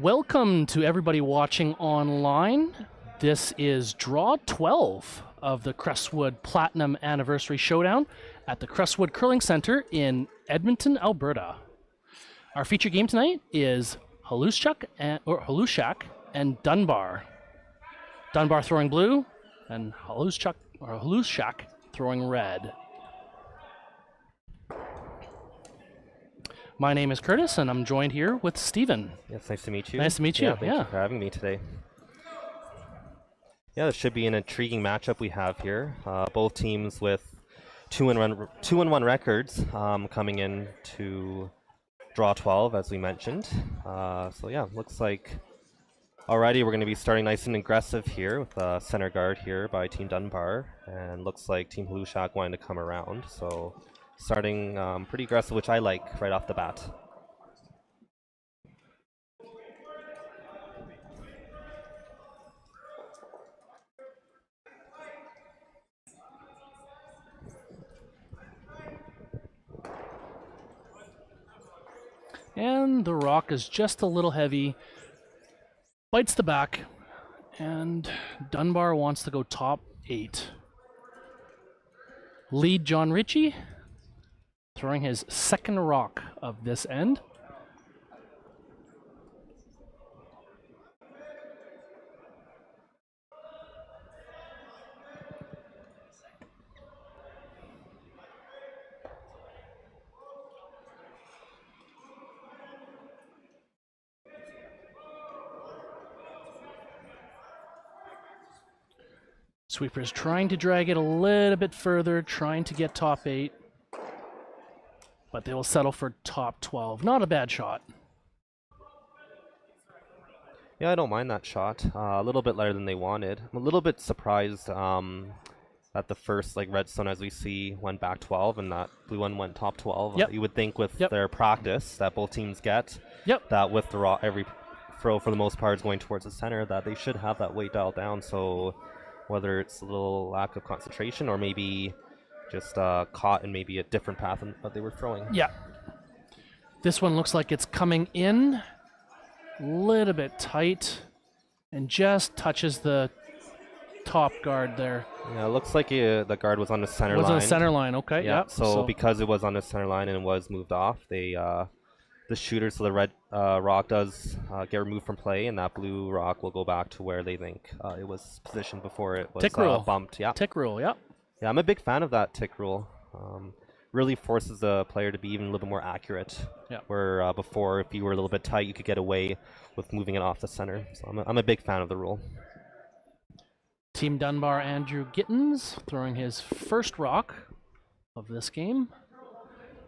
Welcome to everybody watching online. This is draw 12 of the Crestwood Platinum Anniversary Showdown at the Crestwood Curling Center in Edmonton, Alberta. Our feature game tonight is Hlushak and Dunbar. Dunbar throwing blue and Hlushak throwing red. My name is Curtis, and I'm joined here with Steven. Yes, nice to meet you. Nice to meet you. Yeah, thank you for having me today. Yeah, this should be an intriguing matchup we have here. Both teams with 2-1 records coming in to draw 12, as we mentioned. So yeah, looks like already we're going to be starting nice and aggressive here with center guard here by Team Dunbar, and looks like Team Hlushak wanting to come around. So starting pretty aggressive, which I like right off the bat. And the rock is just a little heavy. Bites the back. And Dunbar wants to go top 8. Lead John Ritchie, throwing his second rock of this end. Sweeper's trying to drag it a little bit further, trying to get top 8. But they will settle for top 12. Not a bad shot. Yeah, I don't mind that shot. A little bit lighter than they wanted. I'm a little bit surprised that the first redstone, as we see, went back 12 and that blue one went top 12. Yep. You would think with their practice that both teams get, that with the raw, every throw for the most part is going towards the center, that they should have that weight dialed down. So whether it's a little lack of concentration or maybe just caught in maybe a different path than what they were throwing. Yeah. This one looks like it's coming in a little bit tight and just touches the top guard there. Yeah, it looks like the guard was on the center line. Was on the center line, okay. Yeah, Yep. so because it was on the center line and it was moved off, they the shooter, so the red rock does get removed from play, and that blue rock will go back to where they think it was positioned before it was tick rule. Bumped. Yeah. Tick rule, yep. Yeah, I'm a big fan of that tick rule. Really forces the player to be even a little bit more accurate. Yeah. Where before, if you were a little bit tight, you could get away with moving it off the center. So I'm a big fan of the rule. Team Dunbar, Andrew Gittins, throwing his first rock of this game.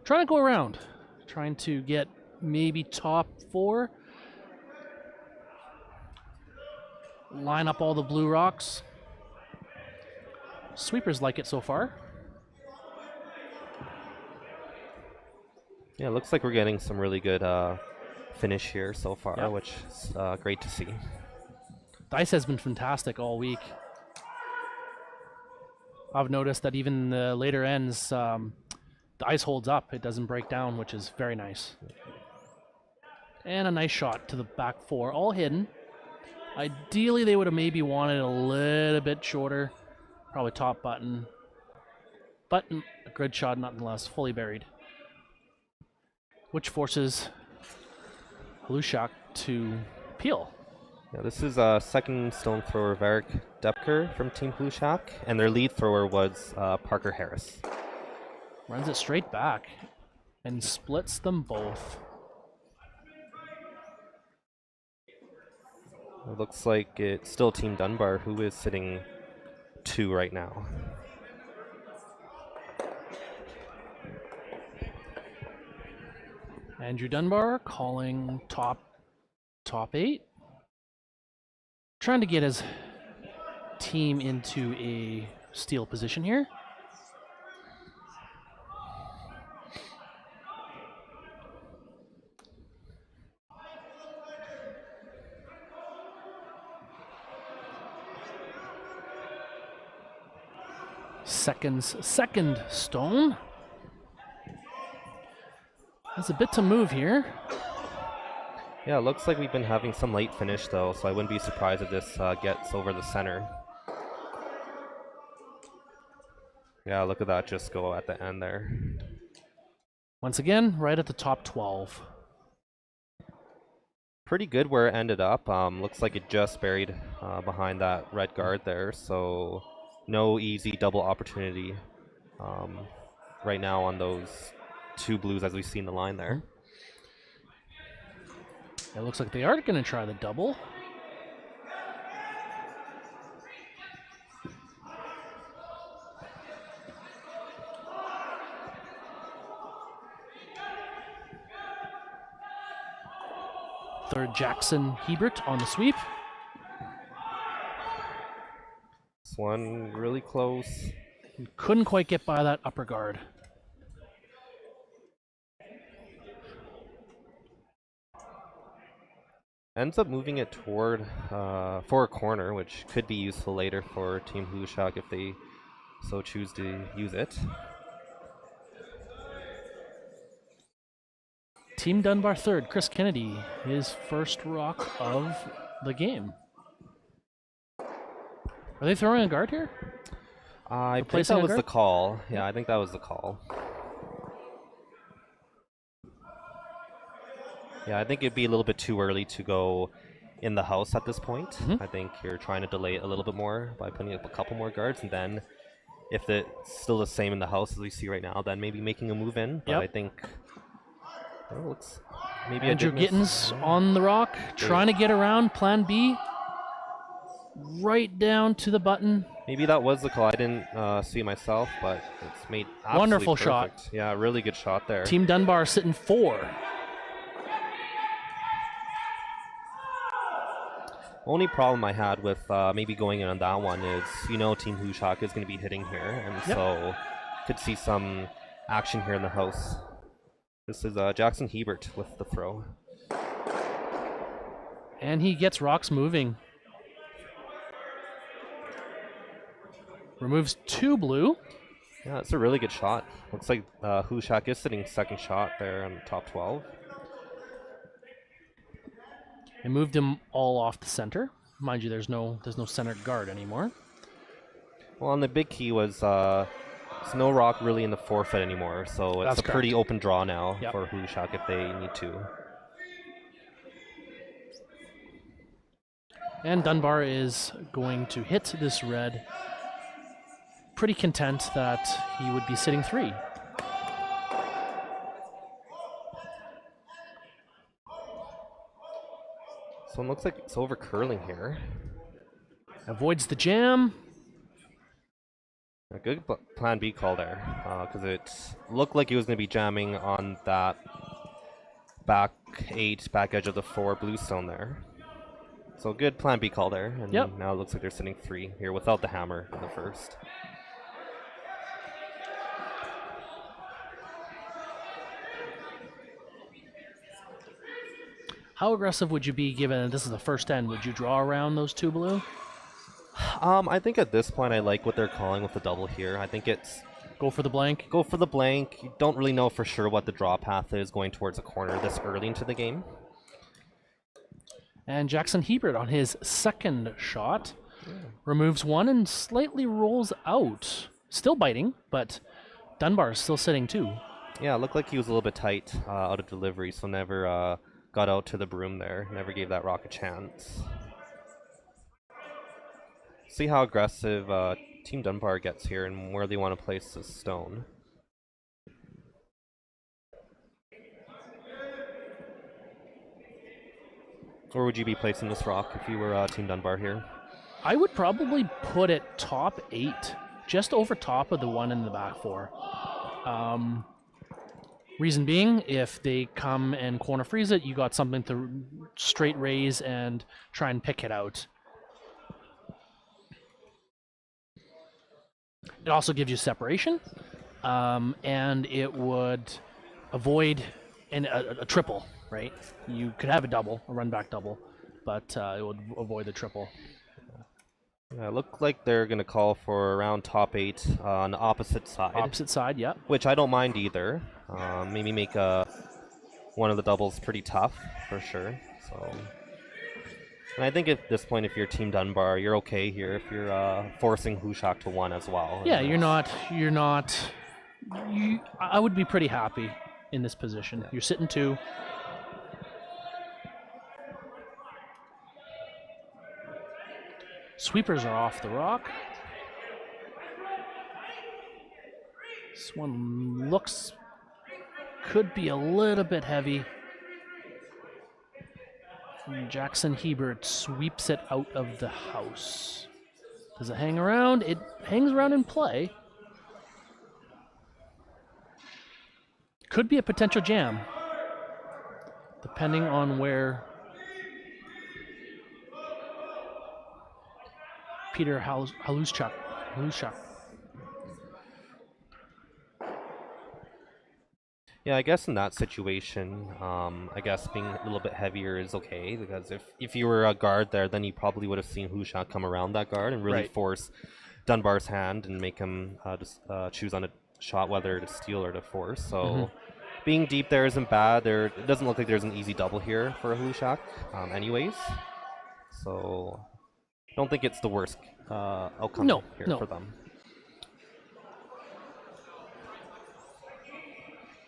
Trying to go around. Trying to get maybe top 4. Line up all the blue rocks. Sweepers like it so far. Yeah, it looks like we're getting some really good finish here so far, which is great to see. The ice has been fantastic all week. I've noticed that even in the later ends, the ice holds up. It doesn't break down, which is very nice. And a nice shot to the back 4, all hidden. Ideally, they would have maybe wanted a little bit shorter. Probably top button. But a good shot nonetheless, fully buried. Which forces Hlushak to peel. Yeah, this is second stone thrower Varric Depker from Team Hlushak, and their lead thrower was Parker Harris. Runs it straight back and splits them both. It looks like it's still Team Dunbar who is sitting 2 right now. Andrew Dunbar calling top 8. Trying to get his team into a steal position here. Second stone. There's a bit to move here. Yeah, it looks like we've been having some late finish though, so I wouldn't be surprised if this gets over the center. Yeah, look at that just go at the end there. Once again, right at the top 12. Pretty good where it ended up. Looks like it just buried behind that red guard there, so no easy double opportunity right now on those two blues as we see in the line there. It looks like they are going to try the double. Third Jackson Hebert on the sweep. This one really close. He couldn't quite get by that upper guard. Ends up moving it toward for a corner, which could be useful later for Team Hlushak if they so choose to use it. Team Dunbar third, Chris Kennedy, his first rock of the game. Are they throwing a guard here? I think that was the call. Yeah, I think that was the call. Yeah, I think it'd be a little bit too early to go in the house at this point. I think you're trying to delay it a little bit more by putting up a couple more guards, and then if it's still the same in the house as we see right now, then maybe making a move in. But I think looks maybe Andrew Gittins on the rock, trying to get around plan B. Right down to the button. Maybe that was the call. I didn't see myself, but it's made absolutely wonderful perfect. Shot. Yeah, really good shot there. Team Dunbar sitting 4. Only problem I had with maybe going in on that one is, Team Hlushak is going to be hitting here, and so could see some action here in the house. This is Jackson Hebert with the throw. And he gets rocks moving. Removes 2 blue. Yeah, it's a really good shot. Looks like Hlushak is sitting second shot there on the top 12. They moved him all off the center. Mind you, there's no center guard anymore. Well, and the big key was there's no rock really in the forefit anymore, so it's pretty open draw now for Hlushak if they need to. And Dunbar is going to hit this red. Pretty content that he would be sitting 3. So it looks like it's over curling here. Avoids the jam. A good plan B call there, because it looked like he was going to be jamming on that back edge of the 4 bluestone there. So good plan B call there, and now it looks like they're sitting 3 here without the hammer in the first. How aggressive would you be given this is the first end? Would you draw around those 2 blue? I think at this point I like what they're calling with the double here. I think it's go for the blank. Go for the blank. You don't really know for sure what the draw path is going towards a corner this early into the game. And Jackson Hebert on his second shot removes 1 and slightly rolls out. Still biting, but Dunbar is still sitting 2. Yeah, it looked like he was a little bit tight out of delivery, so never got out to the broom there. Never gave that rock a chance. See how aggressive Team Dunbar gets here and where they want to place this stone. Where would you be placing this rock if you were Team Dunbar here? I would probably put it top 8, just over top of the one in the back 4. Reason being, if they come and corner freeze it, you got something to straight raise and try and pick it out. It also gives you separation, and it would avoid a triple, right? You could have a double, a run back double, but it would avoid the triple. Yeah, it looked like they're going to call for around top 8 on the opposite side. Opposite side, yeah. Which I don't mind either. Maybe make one of the doubles pretty tough, for sure. So, and I think at this point, if you're Team Dunbar, you're okay here if you're forcing Hlushak to 1 as well. Yeah, I would be pretty happy in this position. Yeah. You're sitting 2. Sweepers are off the rock. This one could be a little bit heavy. And Jackson Hebert sweeps it out of the house. Does it hang around? It hangs around in play. Could be a potential jam, depending on where Peter Hlushak. Yeah, I guess in that situation, I guess being a little bit heavier is okay, because if you were a guard there, then you probably would have seen Hlushak come around that guard and really force Dunbar's hand and make him choose on a shot whether to steal or to force. So being deep there isn't bad. It doesn't look like there's an easy double here for Hlushak anyways. So I don't think it's the worst outcome here for them.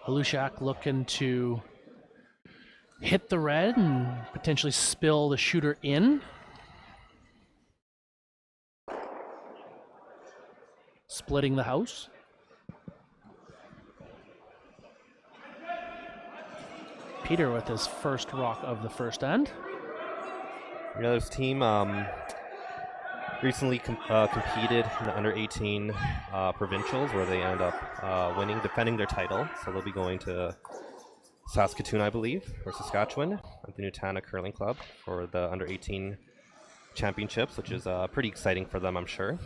Hlushak looking to hit the red and potentially spill the shooter in. Splitting the house. Peter with his first rock of the first end. Yeah, this team recently competed in the under-18 provincials, where they end up defending their title. So they'll be going to Saskatoon, I believe, or Saskatchewan, at the Nutana Curling Club for the under-18 championships, which is pretty exciting for them, I'm sure.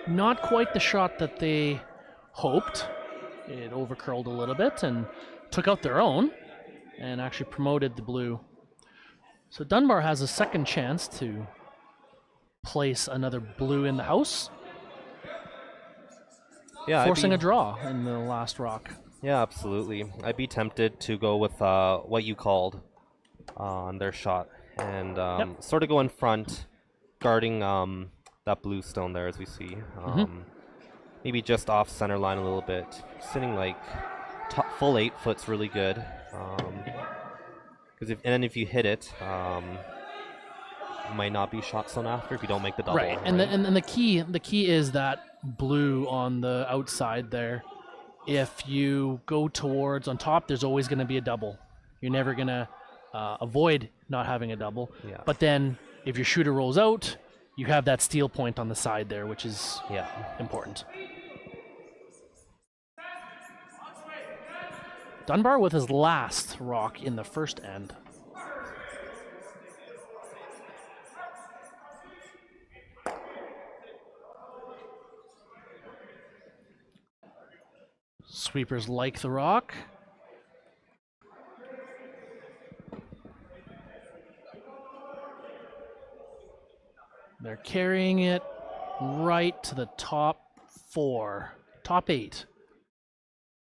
Not quite the shot that they hoped. It overcurled a little bit and took out their own and actually promoted the blue. So Dunbar has a second chance to place another blue in the house. Yeah, forcing a draw in the last rock. Yeah, absolutely. I'd be tempted to go with what you called on their shot and sort of go in front, guarding that blue stone there, as we see. Maybe just off center line a little bit. Sitting like full 8 foot's really good. Because if you hit it, might not be shot stone after if you don't make the double. Right, and the key is that blue on the outside there. If you go towards on top, there's always going to be a double. You're never going to avoid not having a double. Yeah. But then if your shooter rolls out, you have that steal point on the side there, which is important. Dunbar with his last rock in the first end. Sweepers like the rock. They're carrying it right to the top 8.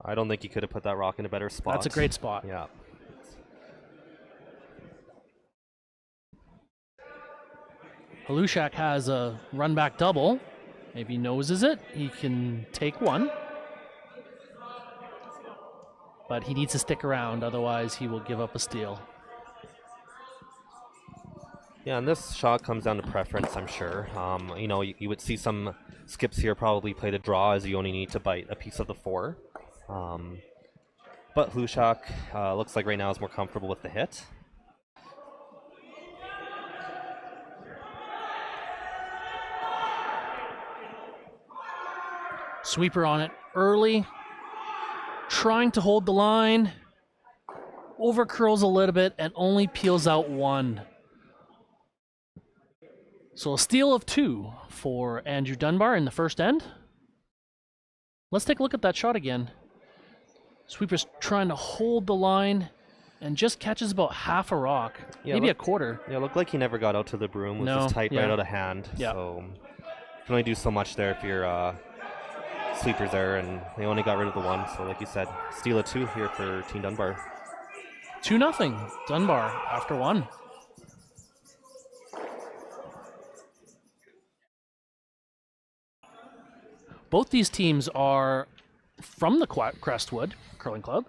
I don't think you could have put that rock in a better spot. That's a great spot. Yeah. Hlushak has a run back double. Maybe noses it. He can take one. But he needs to stick around, otherwise he will give up a steal. Yeah, and this shot comes down to preference, I'm sure. You would see some skips here probably play the draw, as you only need to bite a piece of the 4. But Hlushak looks like right now is more comfortable with the hit. Sweeper on it early. Trying to hold the line. Overcurls a little bit and only peels out 1. So a steal of 2 for Andrew Dunbar in the first end. Let's take a look at that shot again. Sweeper's trying to hold the line and just catches about half a rock, maybe a quarter. Yeah, looked like he never got out to the broom. It was just tight right out of hand. Yeah. So you can only do so much there if you're Sweepers there, and they only got rid of the 1. So like you said, steal of 2 here for Team Dunbar. 2-0 Dunbar after one. Both these teams are from the Crestwood Curling Club,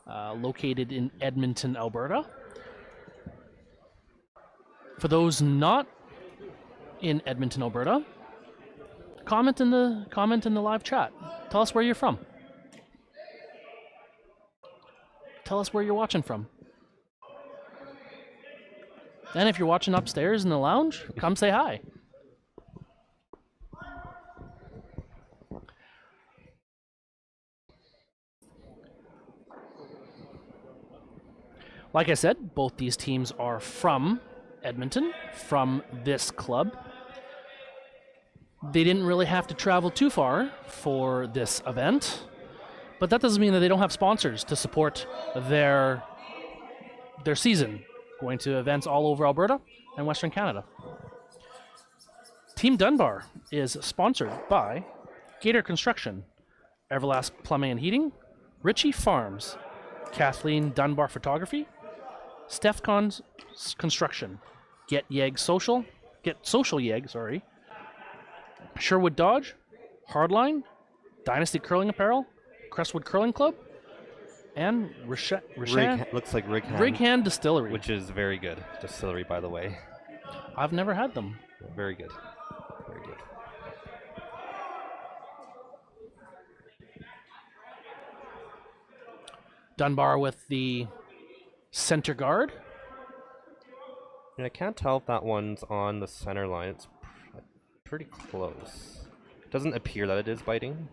located in Edmonton, Alberta. For those not in Edmonton, Alberta, comment in the live chat. Tell us where you're from. Tell us where you're watching from. And if you're watching upstairs in the lounge, come say hi. Like I said, both these teams are from Edmonton, from this club. They didn't really have to travel too far for this event, but that doesn't mean that they don't have sponsors to support their season, going to events all over Alberta and Western Canada. Team Dunbar is sponsored by Gator Construction, Everlast Plumbing and Heating, Ritchie Farms, Kathleen Dunbar Photography, Stefcon's Construction, Get Social Yeg, sorry, Sherwood Dodge, Hardline, Dynasty Curling Apparel, Crestwood Curling Club, and looks like Righand Distillery. Which is very good distillery, by the way. I've never had them. Very good. Very good. Dunbar with the center guard. And I can't tell if that one's on the center line. It's pretty close. It doesn't appear that it is biting.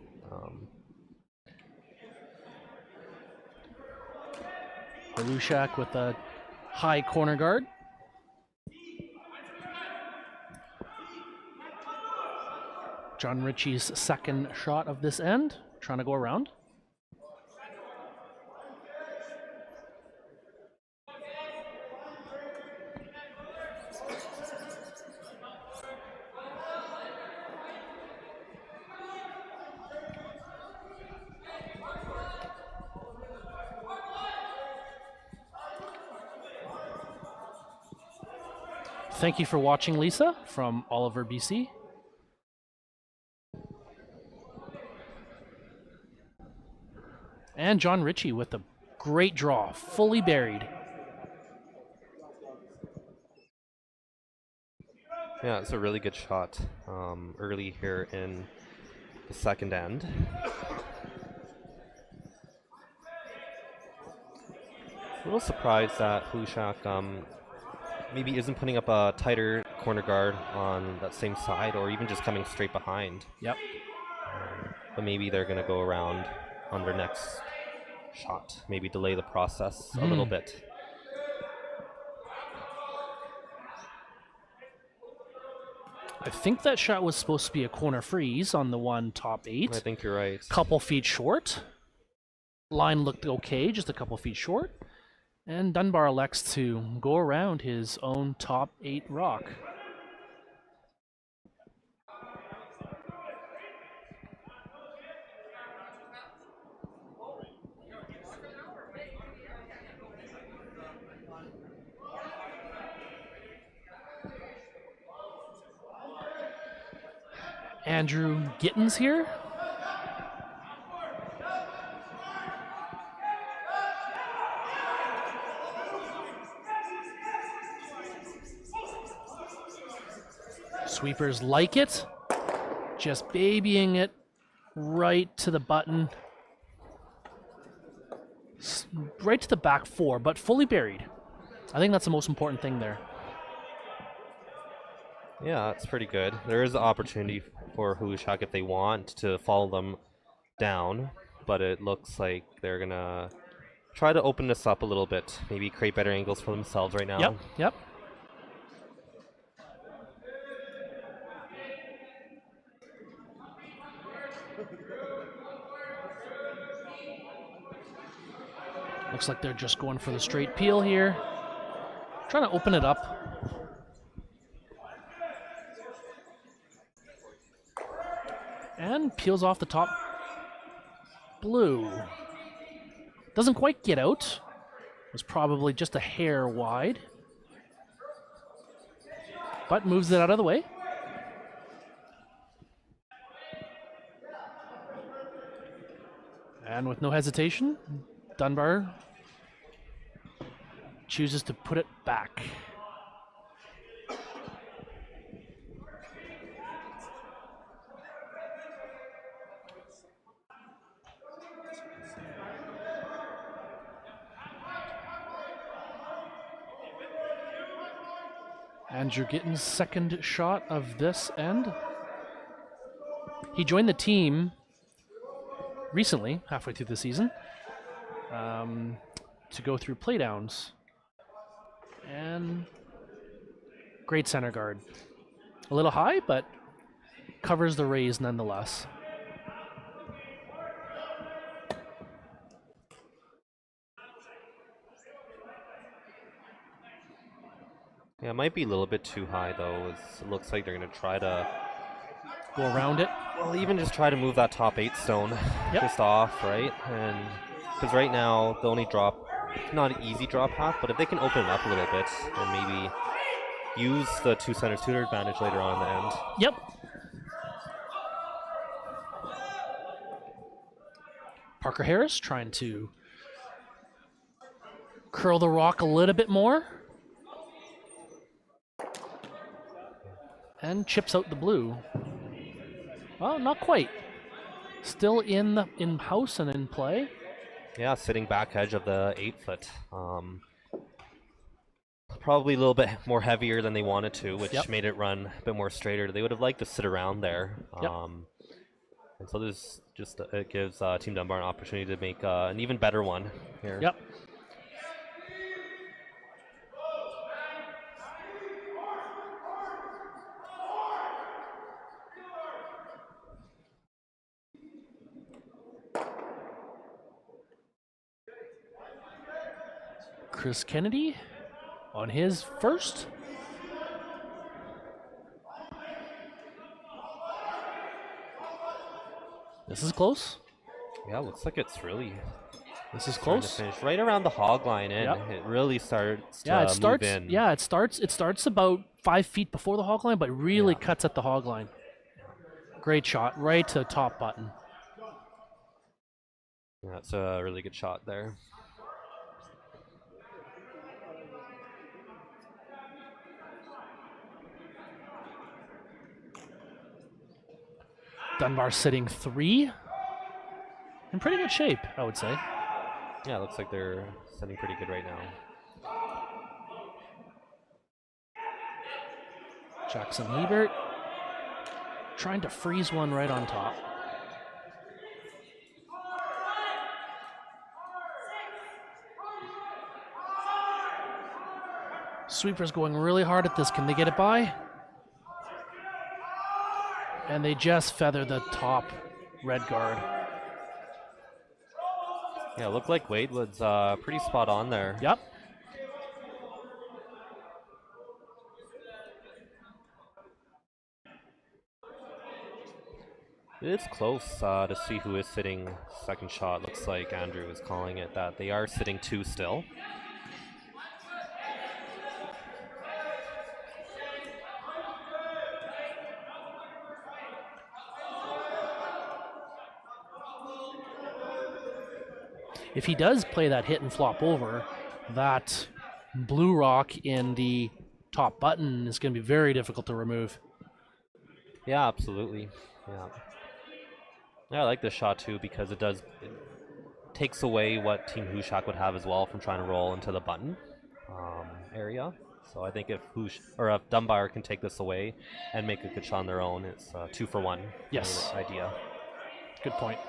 Hlushak with a high corner guard. John Ritchie's second shot of this end, trying to go around. Thank you for watching, Lisa, from Oliver, BC. And John Ritchie with a great draw, fully buried. Yeah, it's a really good shot early here in the second end. A little surprised that Hlushak maybe isn't putting up a tighter corner guard on that same side, or even just coming straight behind. Yep. But maybe they're going to go around on their next shot, maybe delay the process a little bit. I think that shot was supposed to be a corner freeze on the one top 8. I think you're right. Couple feet short. Line looked okay, just a couple feet short. And Dunbar elects to go around his own top 8 rock. Andrew Gittins here. Sweepers like it. Just babying it right to the button. Right to the back 4, but fully buried. I think that's the most important thing there. Yeah, that's pretty good. There is an opportunity for Hlushak if they want to follow them down, but it looks like they're going to try to open this up a little bit. Maybe create better angles for themselves right now. Yep. Looks like they're just going for the straight peel here. Trying to open it up. And peels off the top. Blue. Doesn't quite get out. Was probably just a hair wide, but moves it out of the way. And with no hesitation, Dunbar chooses to put it back. Andrew Gitten's second shot of this end. He joined the team recently, halfway through the season, to go through playdowns. And great center guard. A little high, but covers the raise nonetheless. Yeah, it might be a little bit too high though. It looks like they're going to try to Go around it. well, even just try to move that top 8 stone just off, right? And because right now the only drop, not an easy drop path, but if they can open it up a little bit and maybe use the 2 centers to their advantage later on in the end. Yep. Parker Harris trying to curl the rock a little bit more. And chips out the blue. Well, not quite. Still in house and in play. Yeah, sitting back edge of the 8-foot. Probably a little bit more heavier than they wanted to, which made it run a bit more straighter. They would have liked to sit around there. And so this just it gives Team Dunbar an opportunity to make an even better one here. Yep. Chris Kennedy on his first. This is close. Yeah, looks like it's really This is starting to close. finish right around the hog line in. Yep. It really starts to Yeah, it starts. move in. Yeah, it starts about 5 feet before the hog line, but really cuts at the hog line. Great shot, right to top button. Yeah, that's a really good shot there. Dunbar sitting 3. In pretty good shape, I would say. Yeah, it looks like they're sitting pretty good right now. Jackson Hebert trying to freeze one right on top. Sweeper's going really hard at this. Can they get it by? And they just feather the top red guard. Yeah, it looked like Wade was pretty spot on there. Yep. It's close to see who is sitting second shot. Looks like Andrew is calling it that. They are sitting 2 still. If he does play that hit and flop over, that blue rock in the top button is going to be very difficult to remove. Yeah, absolutely. Yeah. Yeah, I like this shot too because it takes away what Team Hlushak would have as well from trying to roll into the button area. So I think if Dunbar can take this away and make a good shot on their own, it's 2 for 1. Yes. Idea. Good point.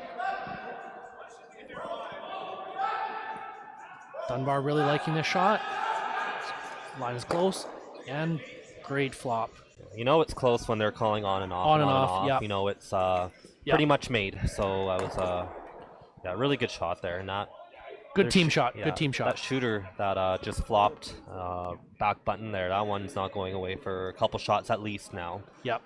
Dunbar really liking this shot. Line is close, and great flop. You know it's close when they're calling on and off. On and off, yep. You know it's pretty much made. So that was really good shot there. Good team shot. Good team shot. That shooter that just flopped back button there, that one's not going away for a couple shots at least now. Yep.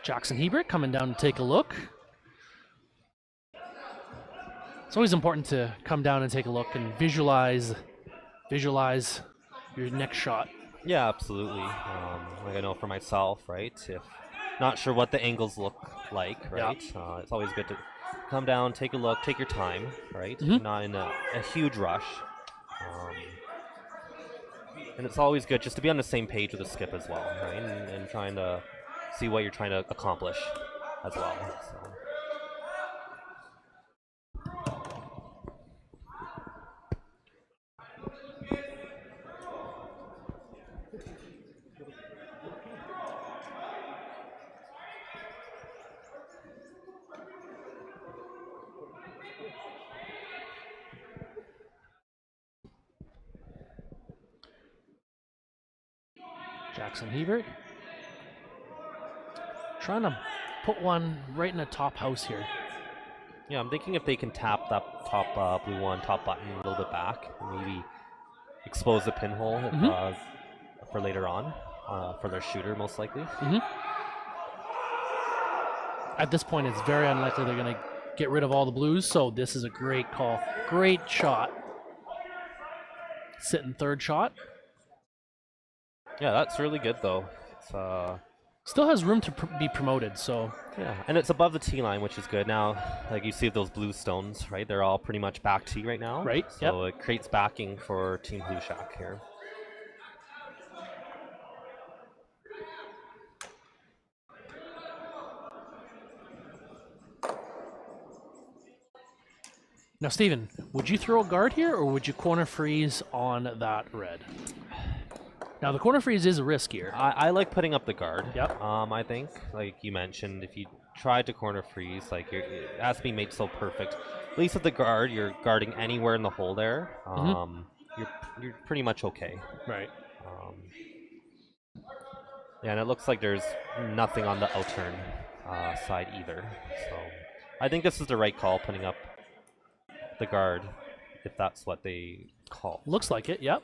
Jackson Hebert coming down to take a look. It's always important to come down and take a look and visualize your next shot. Yeah, absolutely. Like I know for myself, right? If not sure what the angles look like, right? It's always good to come down, take a look, take your time, right? Mhm. Not in a huge rush. And it's always good just to be on the same page with the skip as well, right? And trying to see what you're trying to accomplish as well. So. Jackson Hebert trying to put one right in the top house here. Yeah, I'm thinking if they can tap that top blue one, top button a little bit back, and maybe expose the pinhole for later on, for their shooter most likely. At this point, it's very unlikely they're going to get rid of all the blues, so this is a great call. Great shot. Sitting third shot. Yeah, that's really good though. It's, still has room to be promoted, so. Yeah, and it's above the tee line, which is good. Now, like you see those blue stones, right? They're all pretty much back tee right now. Right, So it creates backing for Team Hlushak here. Now, Steven, would you throw a guard here, or would you corner freeze on that red? Now, the corner freeze is a risk here. I like putting up the guard. Yep. I think, like you mentioned, if you tried to corner freeze, like it has to be made so perfect. At least with the guard, you're guarding anywhere in the hole there. You're pretty much okay. Right. Yeah, and it looks like there's nothing on the outturn side either. So I think this is the right call, putting up the guard, if that's what they call. Looks like it, yep.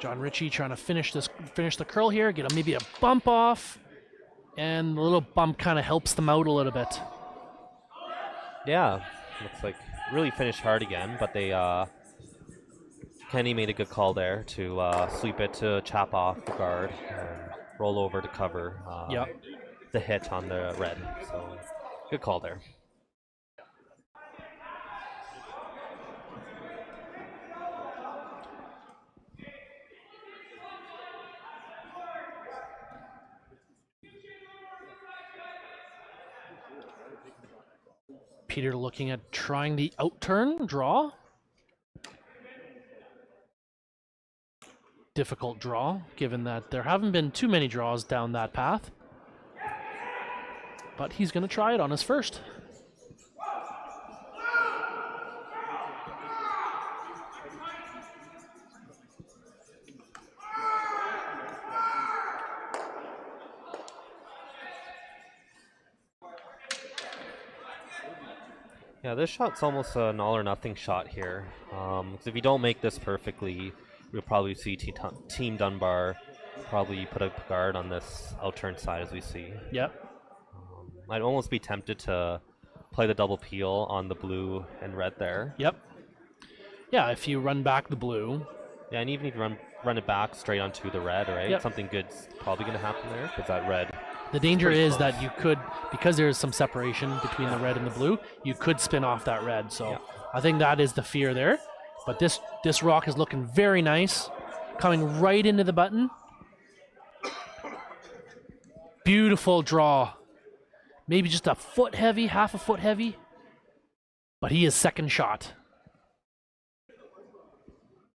John Ritchie trying to finish the curl here, get maybe a bump off, and the little bump kind of helps them out a little bit. Yeah, looks like really finished hard again, but they Kenny made a good call there to sweep it to chap off the guard and roll over to cover the hit on the red. So good call there. Peter looking at trying the outturn draw. Difficult draw, given that there haven't been too many draws down that path. But he's going to try it on his first. Yeah, this shot's almost an all or nothing shot here. Because if you don't make this perfectly, we'll probably see Team Dunbar probably put a guard on this outturn side as we see. Yep. I'd almost be tempted to play the double peel on the blue and red there. Yep. Yeah, if you run back the blue. Yeah, and even if you run it back straight onto the red, right? Yep. Something good's probably going to happen there because that red. The danger is that you could, because there is some separation between the red and the blue, you could spin off that red. So I think that is the fear there. But this rock is looking very nice, coming right into the button. Beautiful draw. Maybe just a foot heavy, half a foot heavy. But he is second shot.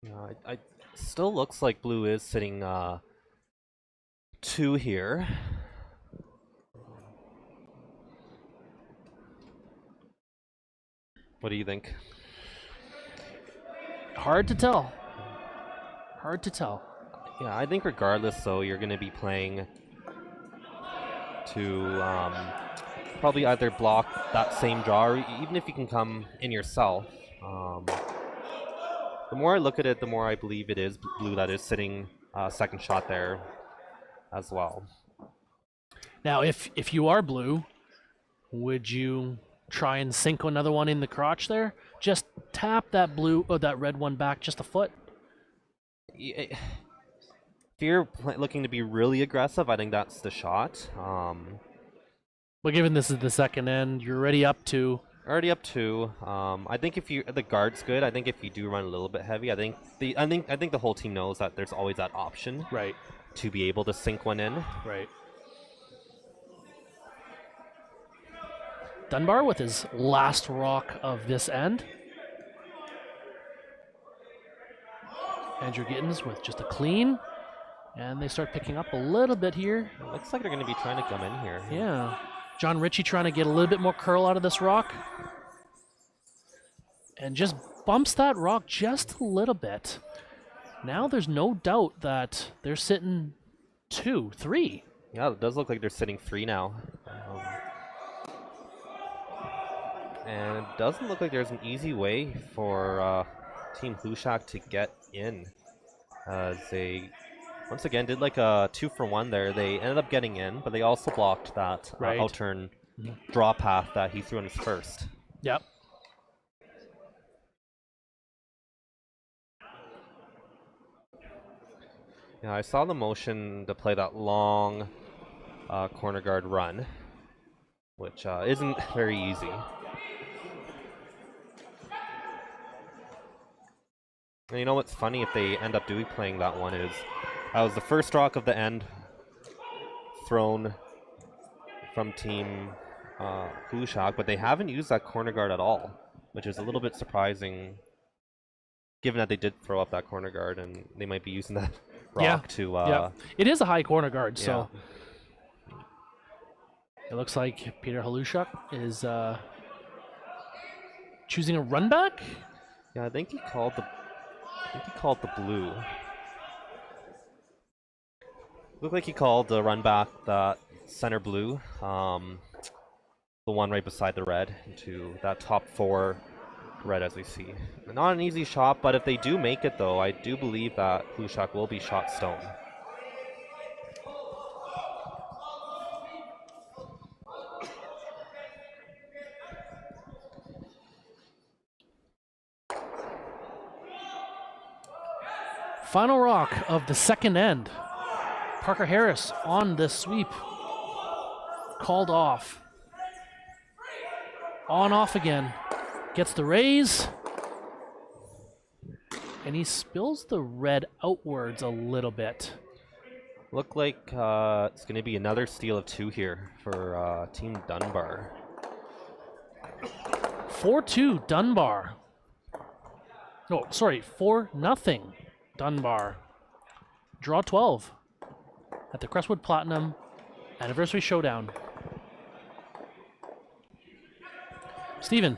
Yeah, I still looks like blue is sitting 2 here. What do you think? Hard to tell. Hard to tell. Yeah, I think regardless, though, you're going to be playing to probably either block that same draw, or even if you can come in yourself. The more I look at it, the more I believe it is blue that is sitting second shot there as well. Now, if you are blue, would you try and sink another one in the crotch there? Just tap that blue or that red one back just a foot. If you're looking to be really aggressive, I think that's the shot. But given this is the second end, you're already up to. Already up 2. I think if the guard's good. I think if you do run a little bit heavy, I think the whole team knows that there's always that option. Right. To be able to sink one in. Right. Dunbar with his last rock of this end. Andrew Gittins with just a clean. And they start picking up a little bit here. It looks like they're going to be trying to come in here. Yeah. John Ritchie trying to get a little bit more curl out of this rock. And just bumps that rock just a little bit. Now there's no doubt that they're sitting 2, 3. Yeah, it does look like they're sitting 3 now. And it doesn't look like there's an easy way for Team Hlushak to get in. They, once again, did like a 2-for-1 there. They ended up getting in, but they also blocked that out-turn draw path that he threw in his first. Yep. Yeah, I saw the motion to play that long corner guard run, which isn't very easy. And you know what's funny if they end up playing that one is that was the first rock of the end thrown from Team Hlushak, but they haven't used that corner guard at all, which is a little bit surprising given that they did throw up that corner guard and they might be using that rock to... It is a high corner guard, so... It looks like Peter Hlushak is choosing a run back? Yeah, I think he called the blue. Looked like he called the run back that center blue, the one right beside the red, into that top 4 red as we see. Not an easy shot, but if they do make it though, I do believe that Hlushak will be shot stone. Final rock of the second end. Parker Harris on this sweep. Called off. On off again. Gets the raise. And he spills the red outwards a little bit. Look like it's going to be another steal of 2 here for Team Dunbar. 4-2 Dunbar. No, sorry, 4-0 Dunbar. Draw 12 at the Crestwood Platinum Anniversary Showdown. Steven,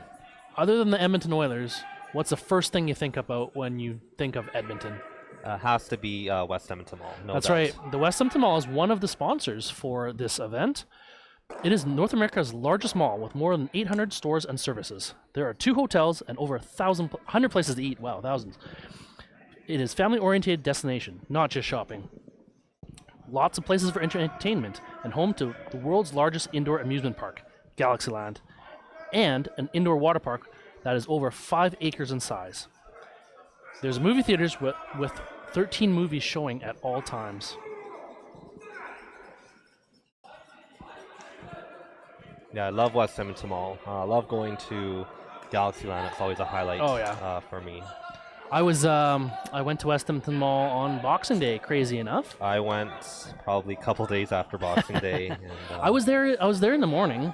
other than the Edmonton Oilers, what's the first thing you think about when you think of Edmonton? Has to be West Edmonton Mall. No That's doubt. right. The West Edmonton Mall is one of the sponsors for this event. It is North America's largest mall with more than 800 stores and services. There are 2 hotels and over 100 places to eat. Wow, thousands. It is family-oriented destination, not just shopping. Lots of places for entertainment and home to the world's largest indoor amusement park, Galaxyland, and an indoor water park that is over 5 acres in size. There's movie theaters with 13 movies showing at all times. Yeah, I love West Edmonton Mall. I love going to Galaxyland. It's always a highlight for me. I went to West Edmonton Mall on Boxing Day, crazy enough. I went probably a couple days after Boxing Day. And, I was there in the morning,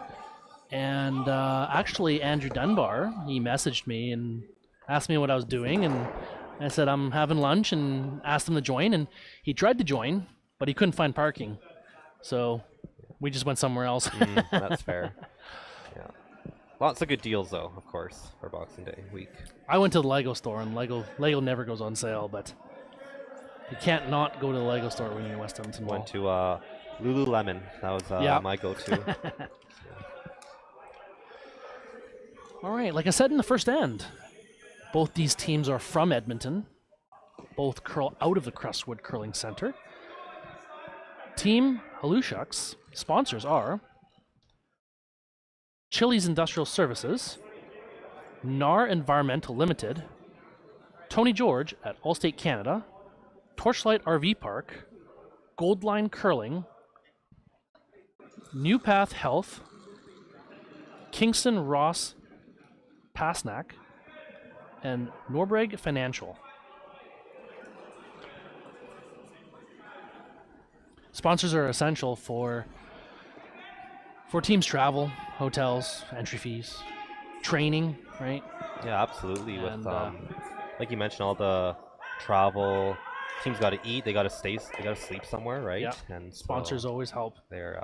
and actually Andrew Dunbar, he messaged me and asked me what I was doing, and I said I'm having lunch and asked him to join, and he tried to join, but he couldn't find parking. So we just went somewhere else. That's fair. Yeah. Lots of good deals though, of course, for Boxing Day week. I went to the Lego store, and Lego never goes on sale, but you can't not go to the Lego store when you're in West Edmonton Mall. Went to Lululemon. That was my go-to. All right, like I said in the first end, both these teams are from Edmonton. Both curl out of the Crestwood Curling Center. Team Hlushak's sponsors are Chili's Industrial Services, NAR Environmental Limited, Tony George at Allstate Canada, Torchlight RV Park, Goldline Curling, New Path Health, Kingston Ross Pasnak, and Norbreg Financial. Sponsors are essential for teams' travel, hotels, entry fees, training, right? Yeah, absolutely. And, With like you mentioned, all the travel, teams got to eat, they got to sleep somewhere, right? Yeah. And so Sponsors always help. they're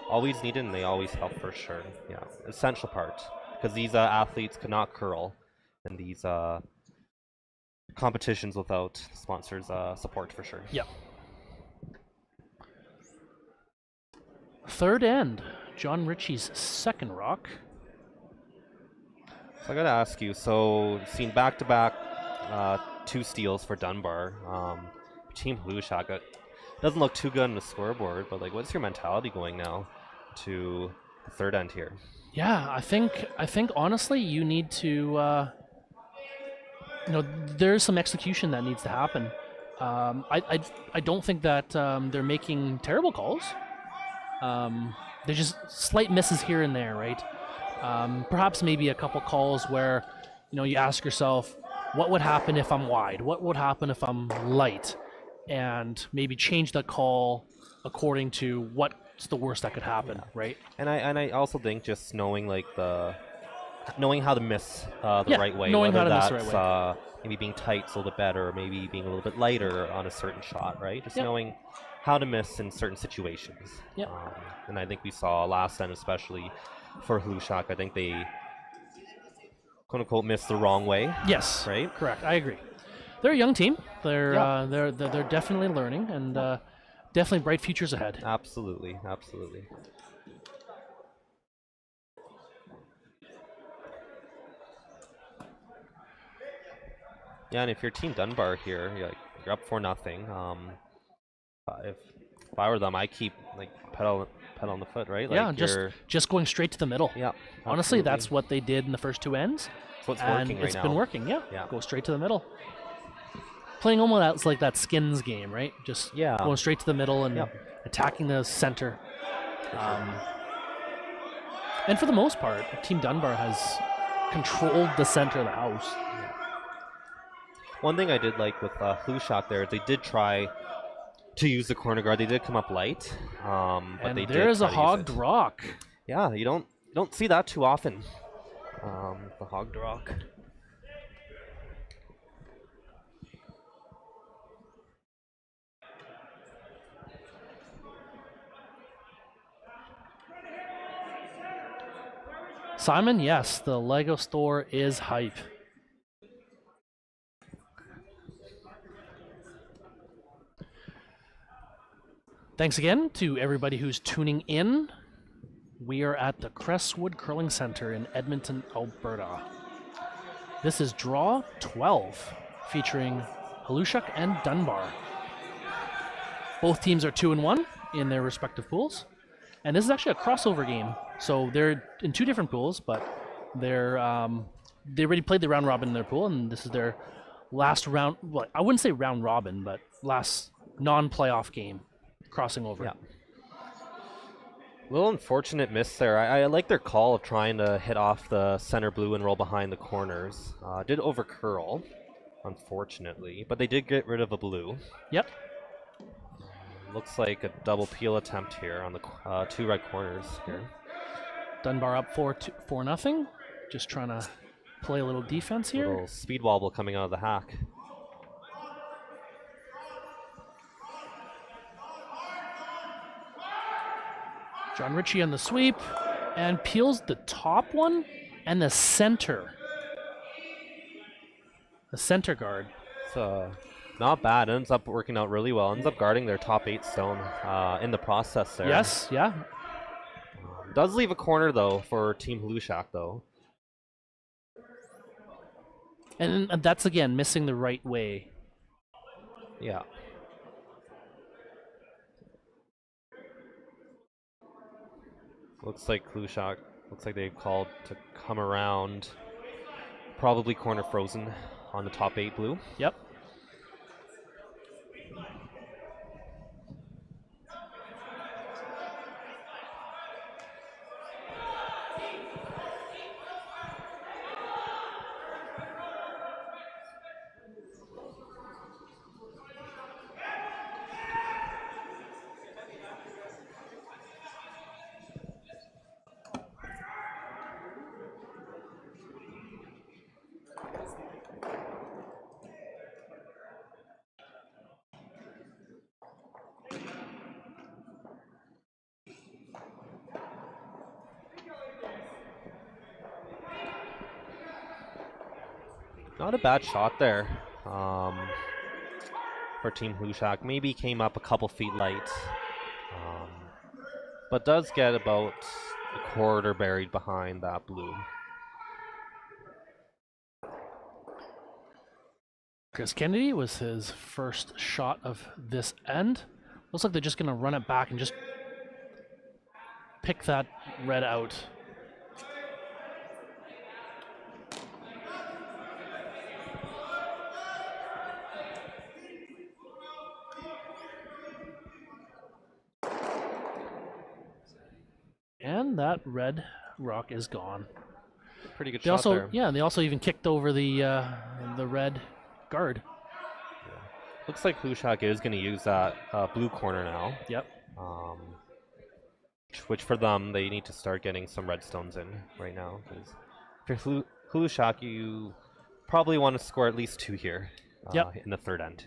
always needed, and they always help for sure. Yeah, essential part, because these athletes could not curl in these competitions without sponsors' support for sure. Yeah. Third end, John Ritchie's second rock. So I gotta ask you, so seen back-to-back 2 steals for Dunbar. Team Hlushak, it doesn't look too good on the scoreboard, but like, what's your mentality going now to the third end here? Yeah, I think honestly you need to there's some execution that needs to happen. I don't think that they're making terrible calls. There's just slight misses here and there, right? Perhaps maybe a couple calls where you ask yourself, what would happen if I'm wide? What would happen if I'm light? And maybe change the call according to what's the worst that could happen, right? And I also think just knowing knowing how to miss the right way, knowing whether how to that's miss the right way. Maybe being tight a little bit better, or maybe being a little bit lighter on a certain shot, right? Just knowing how to miss in certain situations. Yep. And I think we saw last time, especially for Hlushak, I think they quote unquote missed the wrong way. Yes, right. Correct. I agree. They're a young team. They're definitely learning, and definitely bright futures ahead. Absolutely. Yeah, and if you're Team Dunbar here, you're up 4-0. If I were them, I keep pedal on the foot, right? Just going straight to the middle. Yeah. Honestly, absolutely. that's what they did in the first 2 ends. That's what's and working right now. it's been working. Yeah. Yeah. Go straight to the middle. Playing almost like that Skins game, right? Just going straight to the middle and attacking the center. And for the most part, Team Dunbar has controlled the center of the house. One thing I did like with Hlushak there, they did try to use the corner guard. They did come up light, but and they did. There is a hogged rock. Yeah, you don't see that too often. The hogged rock. Simon, yes, the Lego store is hype. Thanks again to everybody who's tuning in. We are at the Crestwood Curling Center in Edmonton, Alberta. This is Draw 12, featuring Hlushak and Dunbar. Both teams are 2-1 in their respective pools. And this is actually a crossover game. So they're in 2 different pools, but they already played the round robin in their pool, and this is their last round. Well, I wouldn't say round robin, but last non-playoff game crossing over. Yeah. Little unfortunate miss there. I like their call of trying to hit off the center blue and roll behind the corners. Did over curl, unfortunately, but they did get rid of a blue. Yep. Looks like a double peel attempt here on the 2 red corners here. Dunbar up 4-0. Just trying to play a little defense here. Little speed wobble coming out of the hack. John Ritchie on the sweep and peels the top one and the center. The center guard. So not bad. Ends up working out really well. Ends up guarding their top 8 stone in the process there. Yes, yeah. Does leave a corner though for Team Hlushak though. And that's again missing the right way. Yeah. Looks like Hlushak, looks like they've called to come around. Probably corner frozen on the top 8 blue. Yep. Not a bad shot there for Team Hlushak. Maybe came up a couple feet light, but does get about a quarter buried behind that blue. Chris Kennedy was his first shot of this end. Looks like they're just going to run it back and just pick that red out. And that red rock is gone. Pretty good They shot also, there. yeah, they also even kicked over the red guard. Looks like Hlushak is going to use that blue corner now. Yep. Which for them, they need to start getting some redstones in right now. Because for Hlushak, you probably want to score at least 2 here in the third end.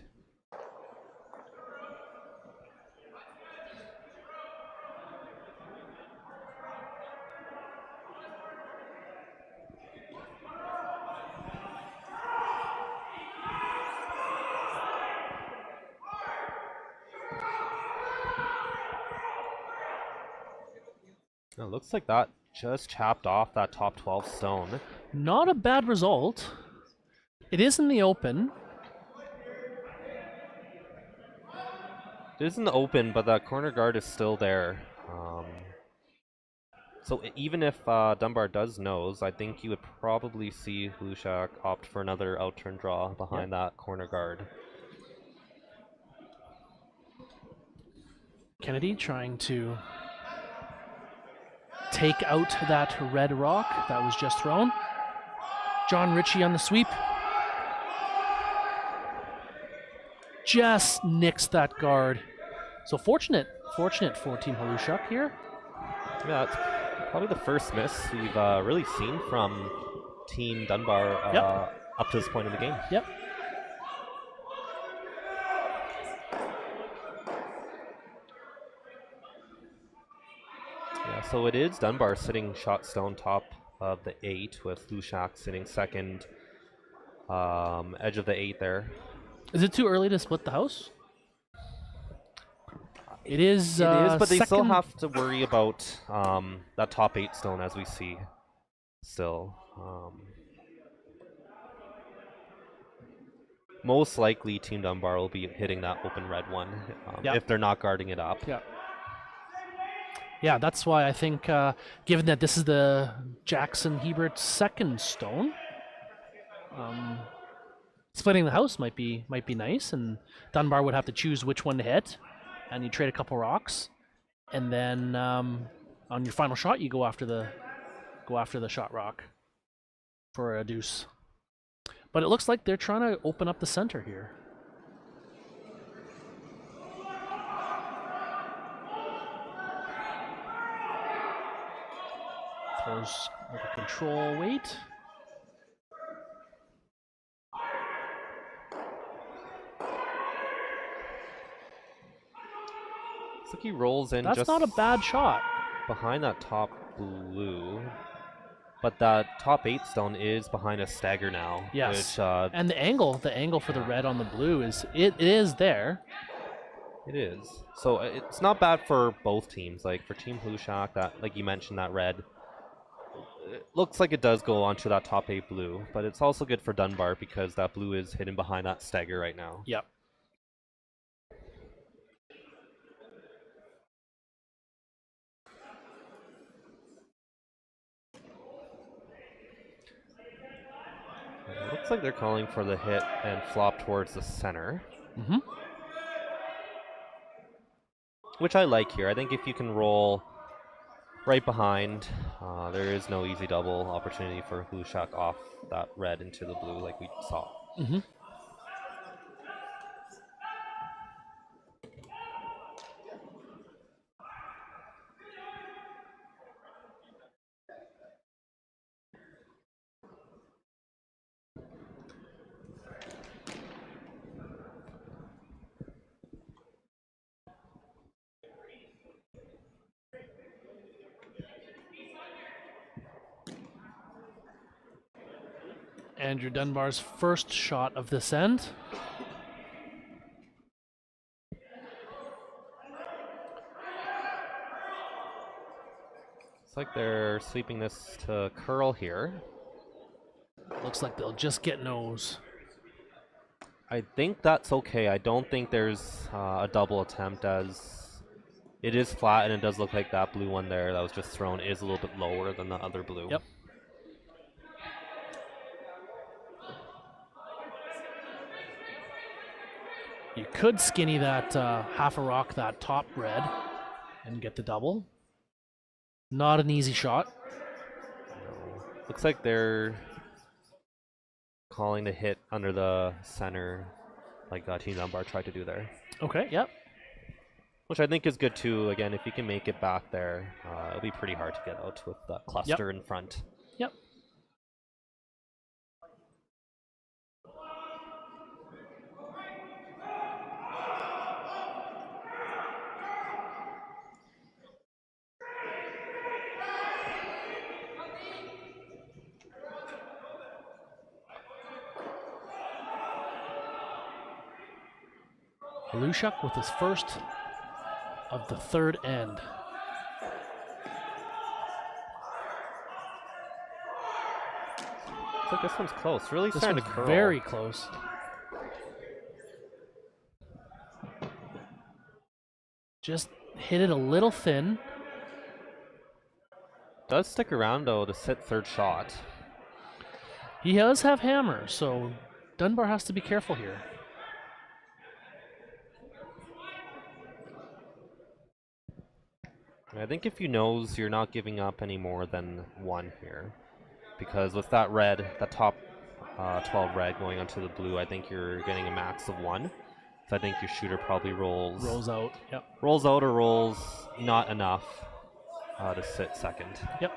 It looks like that just chapped off that top 12 stone. Not a bad result. It is in the open. It is in the open, but that corner guard is still there. So even if Dunbar does nose, I think you would probably see Hlushak opt for another out-turn draw behind that corner guard. Kennedy trying to take out that red rock that was just thrown. John Ritchie on the sweep. Just nicks that guard. So fortunate for Team Hlushak here. Yeah, that's probably the first miss we've really seen from Team Dunbar up to this point in the game. Yep. Yeah, so it is Dunbar sitting shot stone top of the 8 with Hlushak sitting second edge of the 8 there. Is it too early to split the house? It is, but they still second- have to worry about that top 8 stone as we see still. Most likely Team Dunbar will be hitting that open red one if they're not guarding it up. Yeah. Yeah, that's why I think, given that this is the Jackson Hebert second stone, splitting the house might be nice, and Dunbar would have to choose which one to hit, and you trade a couple rocks, and then on your final shot you go after the shot rock for a deuce. But it looks like they're trying to open up the center here. Throws like a control weight. Looks like he rolls in That's just not a bad shot. behind that top blue. But that top 8 stone is behind a stagger now. Yes. Which, and the angle for the red on the blue is it is there. It is. So it's not bad for both teams. Like for Team Hlushak, that like you mentioned, that red. It looks like it does go onto that top 8 blue, but it's also good for Dunbar because that blue is hidden behind that stagger right now. Yep. like they're calling for the hit and flop towards the center. Mm-hmm. Which I like here. I think if you can roll right behind, there is no easy double opportunity for Hlushak off that red into the blue like we saw. Mm-hmm. Andrew Dunbar's first shot of this end. It's like they're sweeping this to curl here. Looks like they'll just get nose. I think that's okay. I don't think there's a double attempt, as it is flat and it does look like that blue one there that was just thrown is a little bit lower than the other blue. Yep. You could skinny that half a rock, that top red, and get the double. Not an easy shot. No. Looks like they're calling the hit under the center, like Team Dunbar tried to do there. Okay, yep. Which I think is good too. Again, if you can make it back there, it'll be pretty hard to get out with that cluster in front. Yep. Hlushak with his first of the third end. I think this one's close. Really This starting one's to curl. very close. Just hit it a little thin. Does stick around though to sit third shot. He does have hammer, so Dunbar has to be careful here. I think if you nose, you're not giving up any more than one here. Because with that red, that top 12 red going onto the blue, I think you're getting a max of one. So I think your shooter probably rolls out, yep. Rolls out or rolls not enough to sit second. Yep.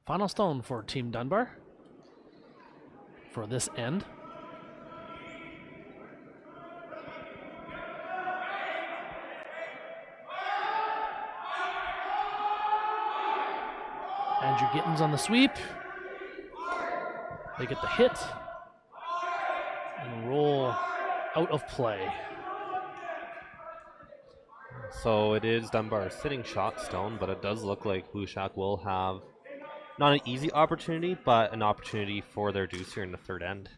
Final stone for Team Dunbar for this end. Andrew Gittins on the sweep. They get the hit and roll out of play. So it is Dunbar's sitting shot stone, but it does look like Hlushak will have not an easy opportunity, but an opportunity for their deuce here in the third end.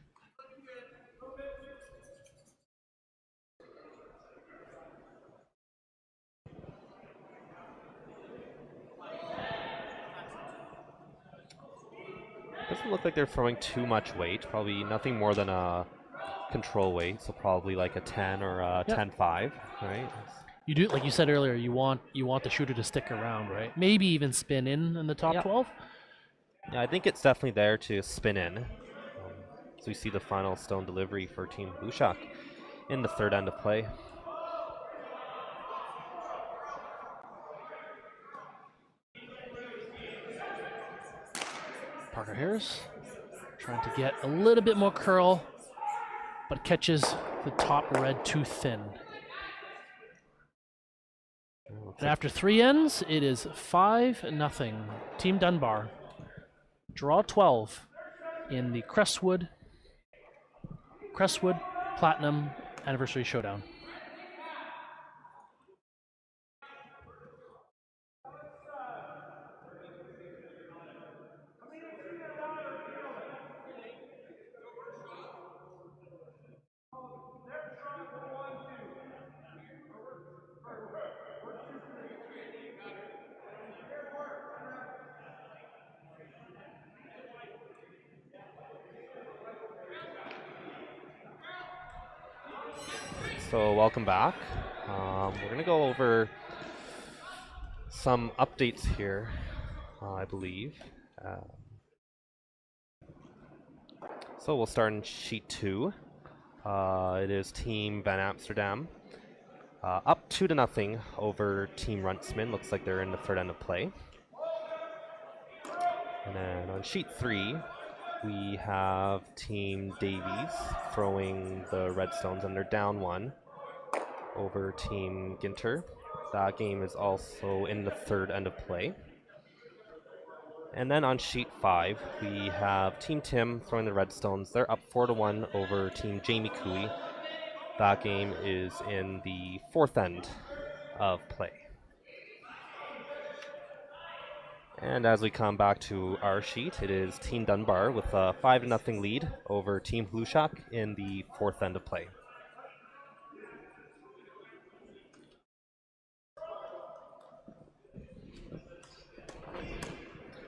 Doesn't look like they're throwing too much weight, probably nothing more than a control weight, so probably like a 10 or a 10-5, right? You do, like you said earlier, you want the shooter to stick around, right? Maybe even spin in the top 12. Yeah, I think it's definitely there to spin in. So we see the final stone delivery for Team Hlushak in the third end of play. Parker Harris trying to get a little bit more curl, but catches the top red too thin. And after 3 ends, it is 5-0. Team Dunbar draw 12 in the Crestwood Platinum Anniversary Showdown. So welcome back. We're going to go over some updates here, I believe. So we'll start in sheet 2. It is Team Van Amsterdam. Up 2-0 over Team Runtsman. Looks like they're in the third end of play. And then on sheet 3, we have Team Davies throwing the Redstones, and they're down 1 over Team Ginter. That game is also in the third end of play. And then on sheet 5, we have Team Tim throwing the Redstones. They're up 4-1 over Team Jamie Cooey. That game is in the fourth end of play. And as we come back to our sheet, it is Team Dunbar with a 5-0 lead over Team Hlushak in the fourth end of play.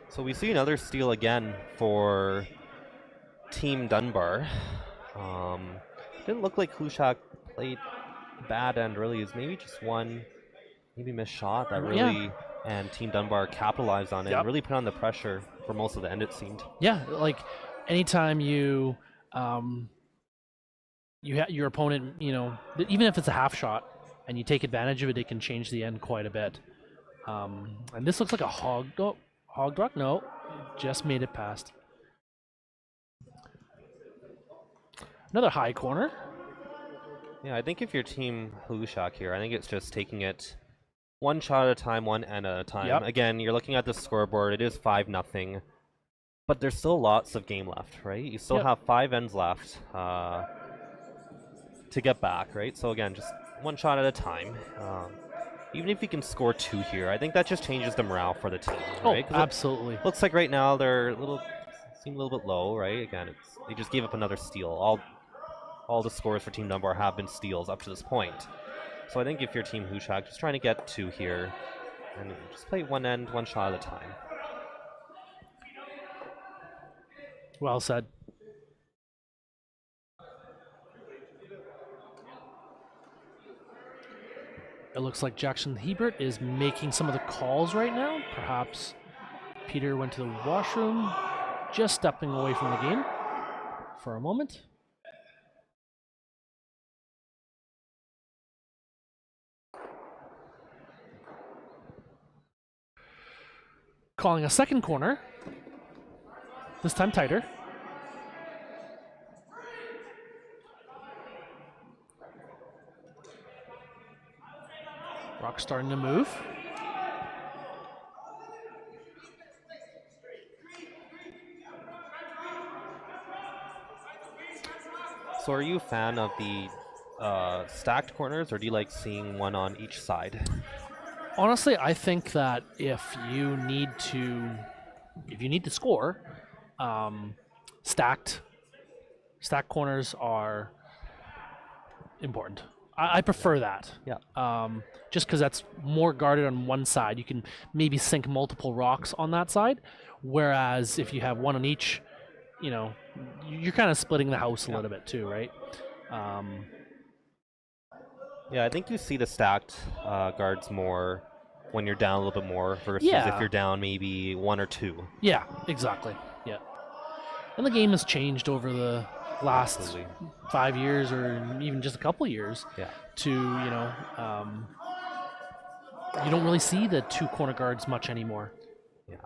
So we see another steal again for Team Dunbar. Didn't look like Hlushak played bad end really. Is maybe just one maybe missed shot that really and Team Dunbar capitalized on it and really put on the pressure for most of the end, it seemed. Yeah, like anytime you your opponent, even if it's a half shot and you take advantage of it, it can change the end quite a bit. And this looks like a hog rock. No, just made it past. Another high corner. Yeah, I think if you're Team Hlushak here, I think it's just taking it one shot at a time, one end at a time. Yep. Again, you're looking at the scoreboard. It is 5-0, but there's still lots of game left, right? You still have 5 ends left to get back, right? So again, just one shot at a time. Even if you can score 2 here, I think that just changes the morale for the team, right? Oh, absolutely. Looks like right now they're seem a little bit low, right? Again, they just gave up another steal. All the scores for Team Dunbar have been steals up to this point. So I think if you're Team Hlushak, just trying to get 2 here, and just play one end, one shot at a time. Well said. It looks like Jackson Hebert is making some of the calls right now. Perhaps Peter went to the washroom, just stepping away from the game for a moment. Calling a second corner, this time tighter. Rock starting to move. So are you a fan of the stacked corners, or do you like seeing one on each side? Honestly, I think that if you need to score, stacked corners are important. I prefer that. Yeah. Just because that's more guarded on one side. You can maybe sink multiple rocks on that side. Whereas if you have one on each, you're kind of splitting the house a little bit too, right? Yeah, I think you see the stacked guards more when you're down a little bit more versus if you're down maybe 1 or 2. Yeah, exactly. Yeah. And the game has changed over the last 5 years or even just a couple years to, you don't really see the 2 corner guards much anymore. Yeah.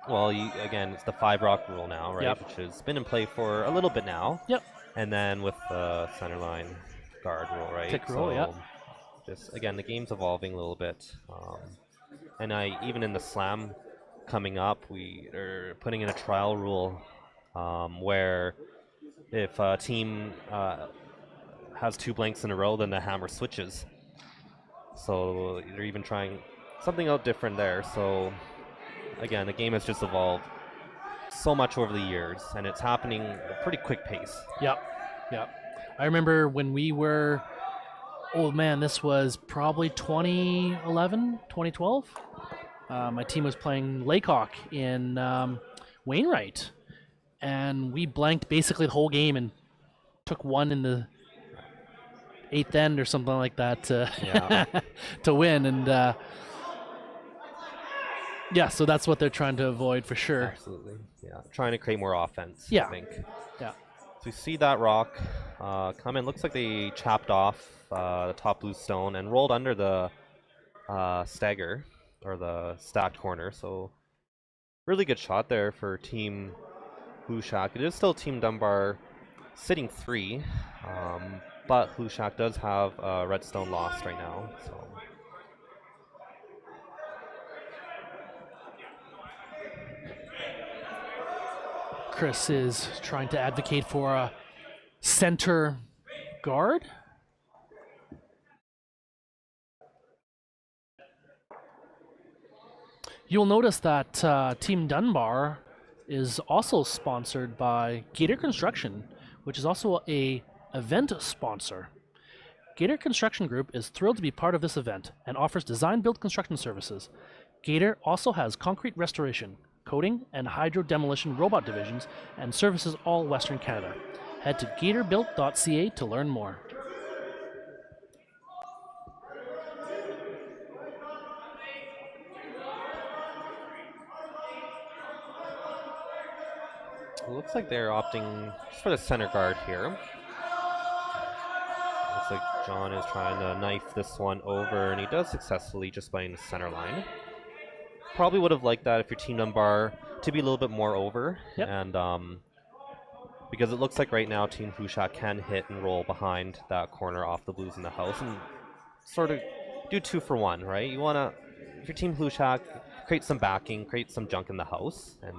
Well, again, it's the 5 rock rule now, right? Yep. Which has been in play for a little bit now. Yep. And then with the center line guard rule, right? Tick rule, yeah. Just, again, the game's evolving a little bit. And even in the slam coming up, we are putting in a trial rule where if a team has 2 blanks in a row, then the hammer switches. So they're even trying something out different there. So again, the game has just evolved so much over the years, and it's happening at a pretty quick pace. Yep. I remember when we were, this was probably 2011, 2012. My team was playing Laycock in Wainwright, and we blanked basically the whole game and took 1 in the 8th end or something like that to, Yeah. to win. And yeah, so that's what they're trying to avoid for sure. Absolutely. Yeah. Trying to create more offense, Yeah. I think. Yeah. So you see that rock come in. Looks like they chopped off the top blue stone and rolled under the stagger or the stacked corner. So really good shot there for Team Hlushak. It is still Team Dunbar sitting 3, but Hlushak does have redstone lost right now. So Chris is trying to advocate for a center guard. You'll notice that Team Dunbar is also sponsored by Gator Construction, which is also a event sponsor. Gator Construction Group is thrilled to be part of this event and offers design-build construction services. Gator also has concrete restoration, coating, and hydro demolition robot divisions and services all Western Canada. Head to gatorbuilt.ca to learn more. it looks like they're opting just for the center guard here. Looks like John is trying to knife this one over, and he does successfully just by in the center line. Probably would have liked that if your Team Dunbar to be a little bit more over. Yep. And because it looks like right now Team Hlushak can hit and roll behind that corner off the blues in the house and sort of do 2 for 1, right? You want to, if your Team Hlushak, create some backing, create some junk in the house, and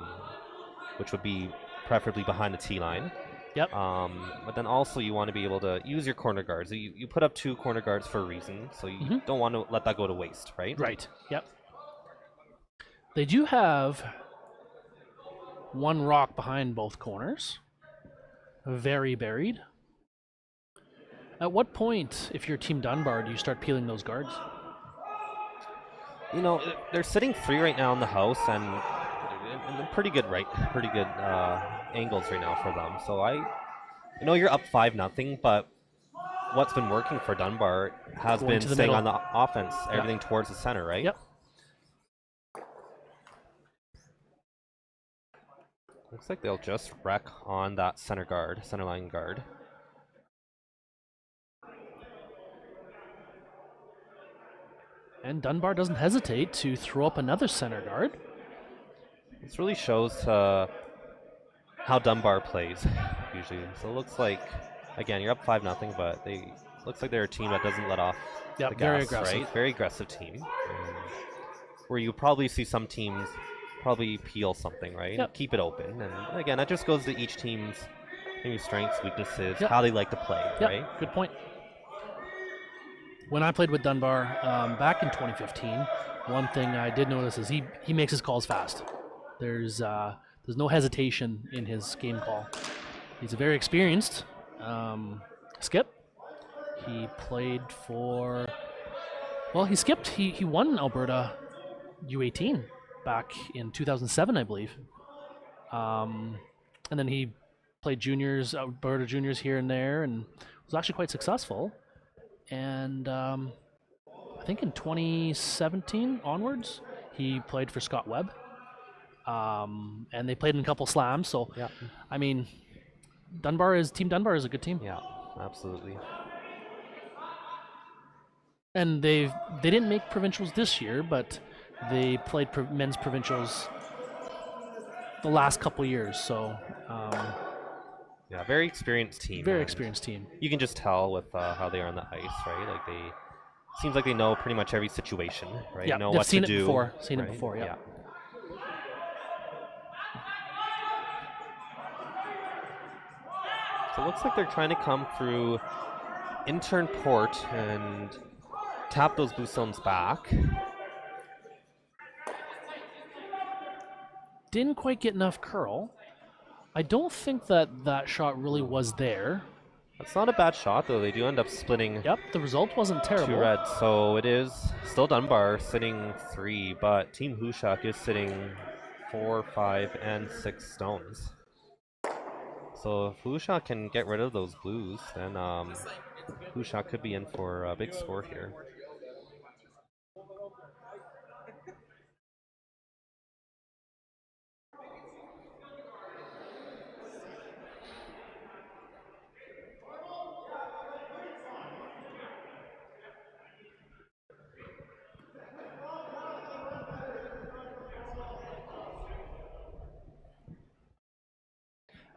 which would be preferably behind the T line. Yep. But then also you want to be able to use your corner guards. You put up 2 corner guards for a reason, so you don't want to let that go to waste, right? Right. Yep. They do have 1 rock behind both corners. Very buried. At what point, if you're Team Dunbar, do you start peeling those guards? You know, they're sitting 3 right now in the house, and they're pretty good angles right now for them. So I know you're up 5-0, but what's been working for Dunbar has Going been to the staying middle. on the offense, everything towards the center, right? Yep. Looks like they'll just wreck on that center line guard. And Dunbar doesn't hesitate to throw up another center guard. This really shows how Dunbar plays usually. So it looks like, again, you're up 5-0, but looks like they're a team that doesn't let off the gas, very aggressive. right? Very aggressive team. Where you probably see some teams probably peel something, right? Yep. Keep it open. And again, that just goes to each team's maybe strengths, weaknesses, Yep. how they like to play, Yep. right? Good point. When I played with Dunbar back in 2015, one thing I did notice is he makes his calls fast. There's no hesitation in his game call. He's a very experienced skip. He played for, well, he won Alberta U18 back in 2007, I believe. And then he played juniors, Alberta juniors here and there, and was actually quite successful. And I think in 2017 onwards, he played for Scott Webb. And they played in a couple slams. So, Yeah. I mean, Team Dunbar is a good team. Yeah, absolutely. And they didn't make provincials this year, but they played men's provincials the last couple years. So, Yeah, very experienced team. very and experienced team. You can just tell with how they are on the ice, right? Like seems like they know pretty much every situation, right? Yeah, know they've what seen to it do. before. Seen it right? before, yeah. So it looks like they're trying to come through intern port and tap those blue stones back. Didn't quite get enough curl. I don't think that shot really was there. That's not a bad shot, though. They do end up splitting Yep, the result wasn't terrible. 2 reds. So it is still Dunbar sitting 3, but Team Hlushak is sitting 4, 5, and 6 stones. So if Hlushak can get rid of those blues, then Hlushak could be in for a big score here.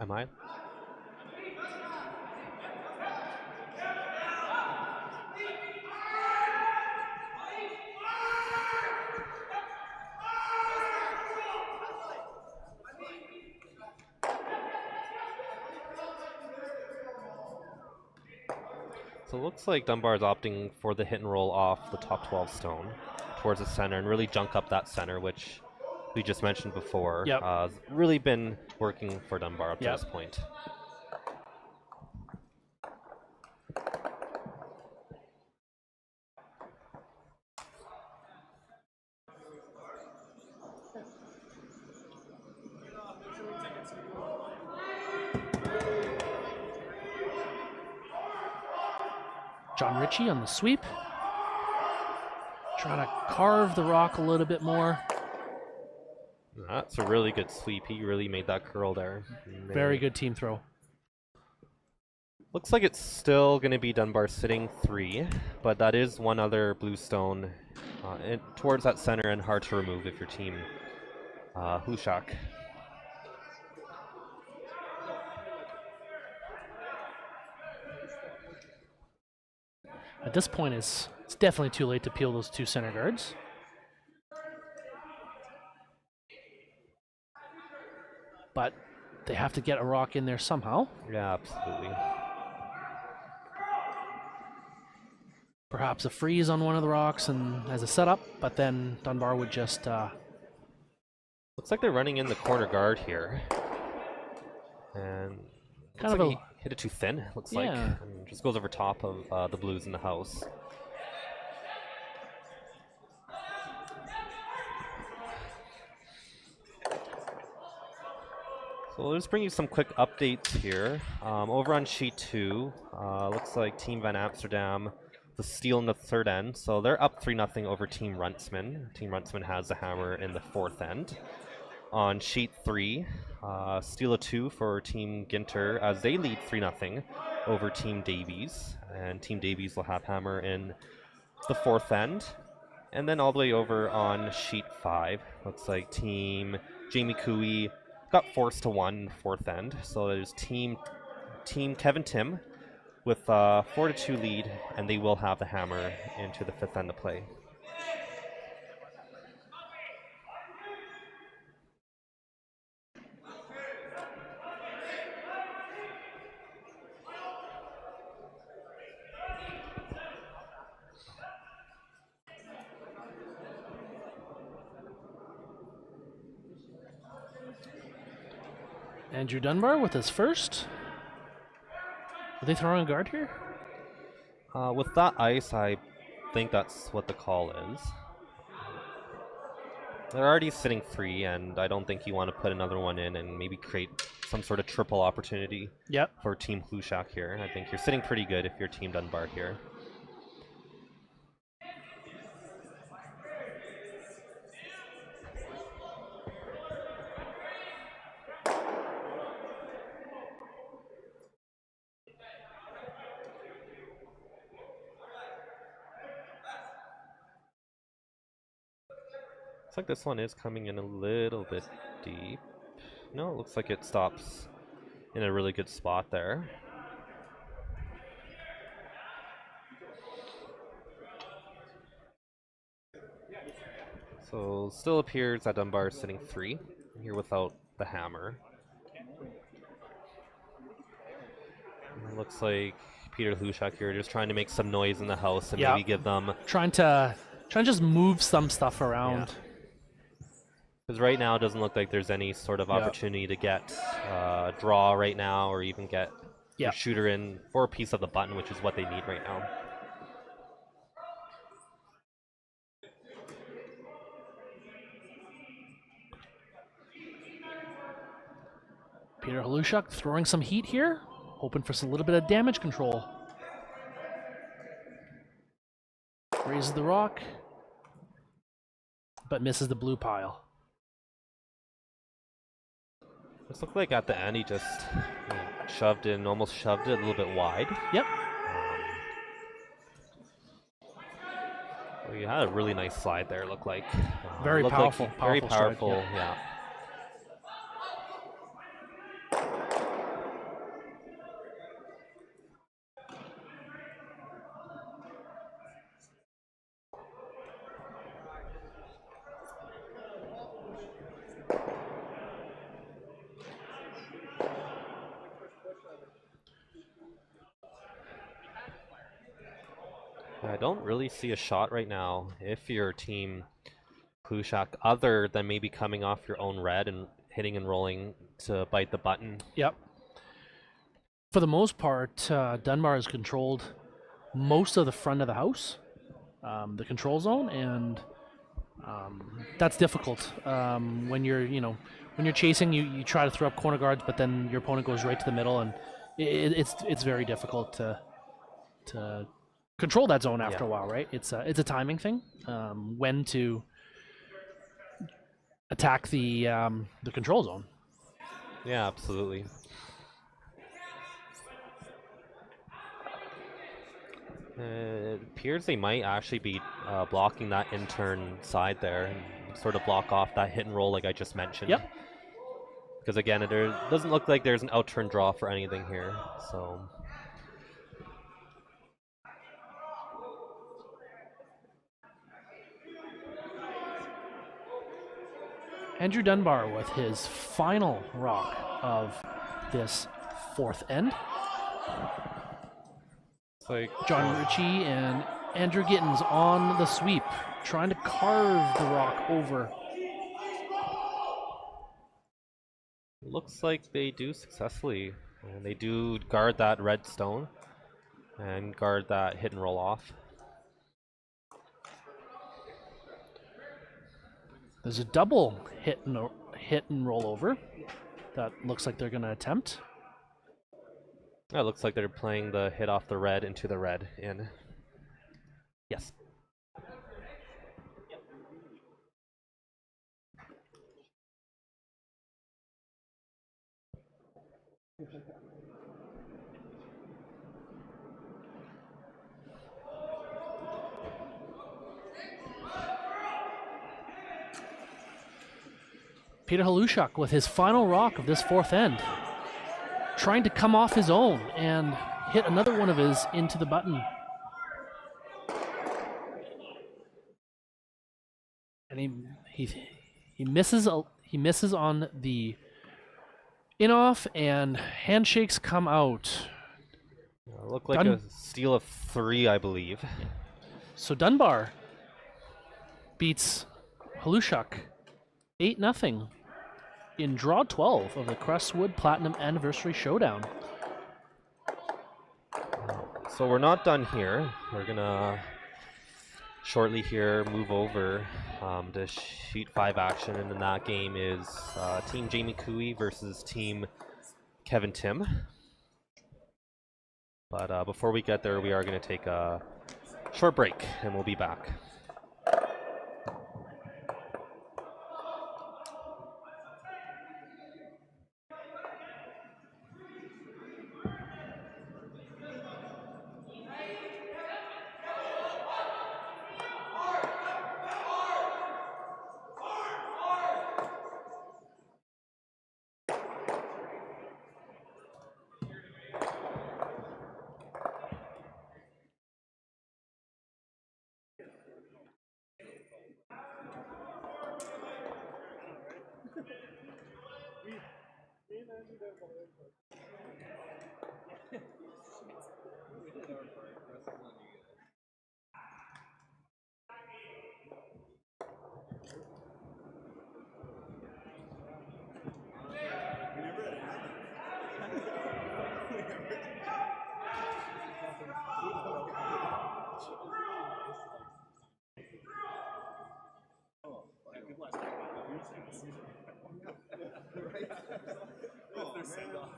Am I? So it looks like Dunbar is opting for the hit and roll off the top 12 stone towards the center and really junk up that center, which we just mentioned before. Yep. Has really been working for Dunbar up to Yep. this point. John Ritchie on the sweep. Trying to carve the rock a little bit more. That's a really good sweep. He really made that curl there. Very good team throw. Looks like it's still going to be Dunbar sitting 3, but that is one other blue stone towards that center and hard to remove if your team Hlushak. At this point, it's definitely too late to peel those 2 center guards. But they have to get a rock in there somehow. Yeah, absolutely. Perhaps a freeze on one of the rocks and as a setup, but then Dunbar would just... Looks like they're running in the corner guard here. And kind of like he hit it too thin, looks like. Yeah. And just goes over top of the blues in the house. So let's bring you some quick updates here. Over on sheet 2, looks like Team Van Amsterdam, the steal in the third end. So they're up 3-0 over Team Runtsman. Team Runtsman has the hammer in the fourth end. On sheet 3, steal a 2 for Team Ginter as they lead 3-0 over Team Davies. And Team Davies will have hammer in the fourth end. And then all the way over on sheet 5, looks like Team Jamie Cooey got forced to 1 in the fourth end. So there's Team Kevin Tim with a 4-2 lead, and they will have the hammer into the fifth end to play. Andrew Dunbar with his first. Are they throwing a guard here? With that ice, I think that's what the call is. They're already sitting 3, and I don't think you want to put another one in and maybe create some sort of triple opportunity for Team Hlushak here. I think you're sitting pretty good if you're Team Dunbar here. Looks like this one is coming in a little bit deep. No, it looks like it stops in a really good spot there. So still appears that Dunbar is sitting 3 here without the hammer. And it looks like Peter Hlushak here just trying to make some noise in the house and maybe give them... Trying to just move some stuff around. Because right now it doesn't look like there's any sort of opportunity to get draw right now or even get your shooter in for a piece of the button, which is what they need right now. Peter Hlushak throwing some heat here, hoping for a little bit of damage control. Raises the rock, but misses the blue pile. This looked like at the end he just shoved in, almost shoved it a little bit wide. Yep. Well, you had a really nice slide there, it looked like. Very looked powerful. Like very powerful, strike, yeah. I don't really see a shot right now if you're team Hlushak, other than maybe coming off your own red and hitting and rolling to bite the button. Yep. For the most part, Dunbar has controlled most of the front of the house, the control zone, and that's difficult. When you're, when you're chasing, you try to throw up corner guards, but then your opponent goes right to the middle, and it's very difficult to control that zone after a while, right? It's a timing thing, when to attack the control zone. Yeah, absolutely. It appears they might actually be blocking that in-turn side there and sort of block off that hit and roll like I just mentioned. Yep. Because again, it doesn't look like there's an out-turn draw for anything here, so... Andrew Dunbar with his final rock of this fourth end. It's like John Ritchie and Andrew Gittins on the sweep, trying to carve the rock over. looks like they do successfully. And they do guard that red stone and guard that hit and roll off. There's a double hit and roll over that looks like they're going to attempt. Yeah, it looks like they're playing the hit off the red into the red in. Yes. Peter Hlushak with his final rock of this fourth end, trying to come off his own and hit another one of his into the button. And he misses on the in-off, and handshakes come out. Looked like a steal of 3, I believe. So Dunbar beats Hlushak 8-0 in draw 12 of the Crestwood Platinum Anniversary Showdown. So we're not done here. We're gonna shortly here move over to sheet 5 action, and in that game is Team Jamie Cooey versus Team Kevin Tim. But before we get there, we are going to take a short break, and we'll be back. That's their send-off.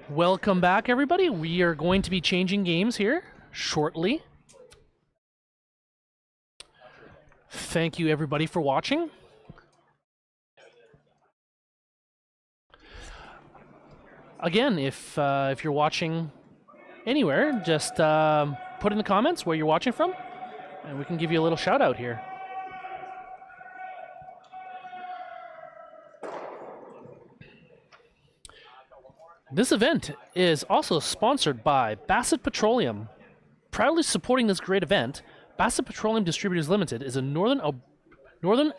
Welcome back, everybody. We are going to be changing games here shortly. Thank you, everybody, for watching. Again, if you're watching anywhere, just put in the comments where you're watching from, and we can give you a little shout out here. This event is also sponsored by Bassett Petroleum. Proudly supporting this great event, Bassett Petroleum Distributors Limited is a Northern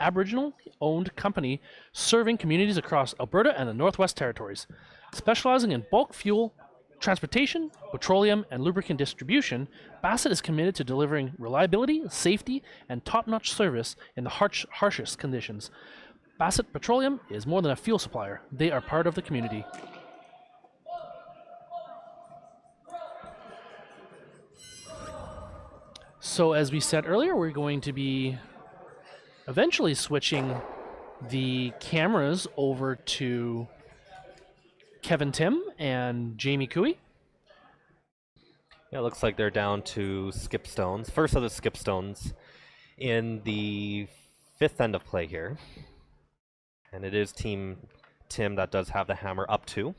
Aboriginal-owned company serving communities across Alberta and the Northwest Territories. Specializing in bulk fuel, transportation, petroleum, and lubricant distribution, Bassett is committed to delivering reliability, safety, and top-notch service in the harshest conditions. Bassett Petroleum is more than a fuel supplier. They are part of the community. So as we said earlier, we're going to be eventually switching the cameras over to Kevin Tim and Jamie Cooey. Yeah, it looks like they're down to skip stones. First of the skip stones in the 5th end of play here. And it is Team Tim that does have the hammer up to.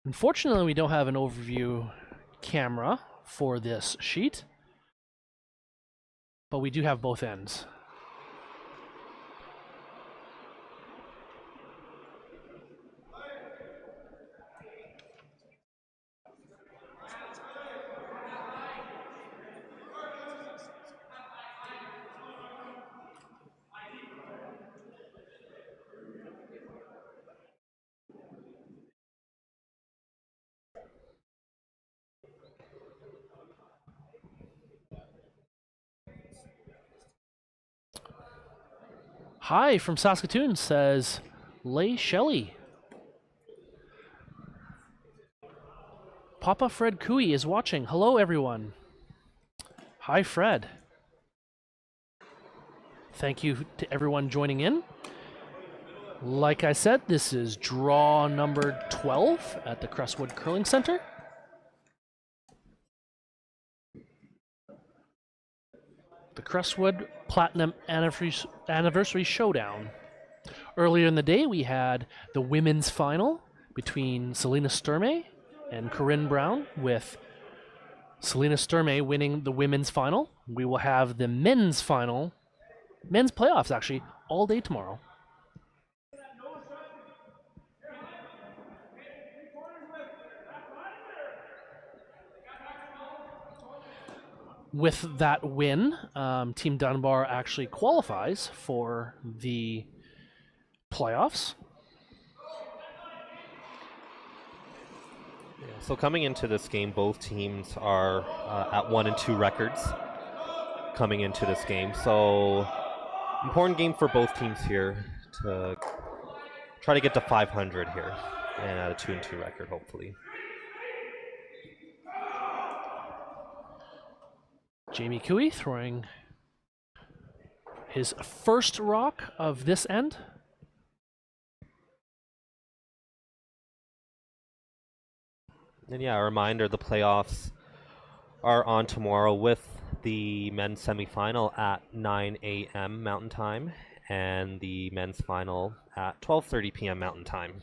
Unfortunately, we don't have an overview camera for this sheet, but we do have both ends. Hi from Saskatoon, says Leigh Shelley. Papa Fred Cooey is watching. Hello, everyone. Hi, Fred. Thank you to everyone joining in. Like I said, this is draw number 12 at the Crestwood Curling Center. The Crestwood Platinum Anniversary Showdown. Earlier in the day, we had the women's final between Selena Sturmey and Corinne Brown, with Selena Sturmey winning the women's final. We will have the men's final, men's playoffs actually, all day tomorrow. With that win, Team Dunbar actually qualifies for the playoffs. Yeah, so coming into this game, both teams are at 1-2 records coming into this game. So important game for both teams here to try to get to 500 here and at a 2-2 record, hopefully. Jamie Cooey throwing his first rock of this end. And yeah, a reminder, the playoffs are on tomorrow with the men's semifinal at 9 a.m. Mountain Time and the men's final at 12:30 p.m. Mountain Time.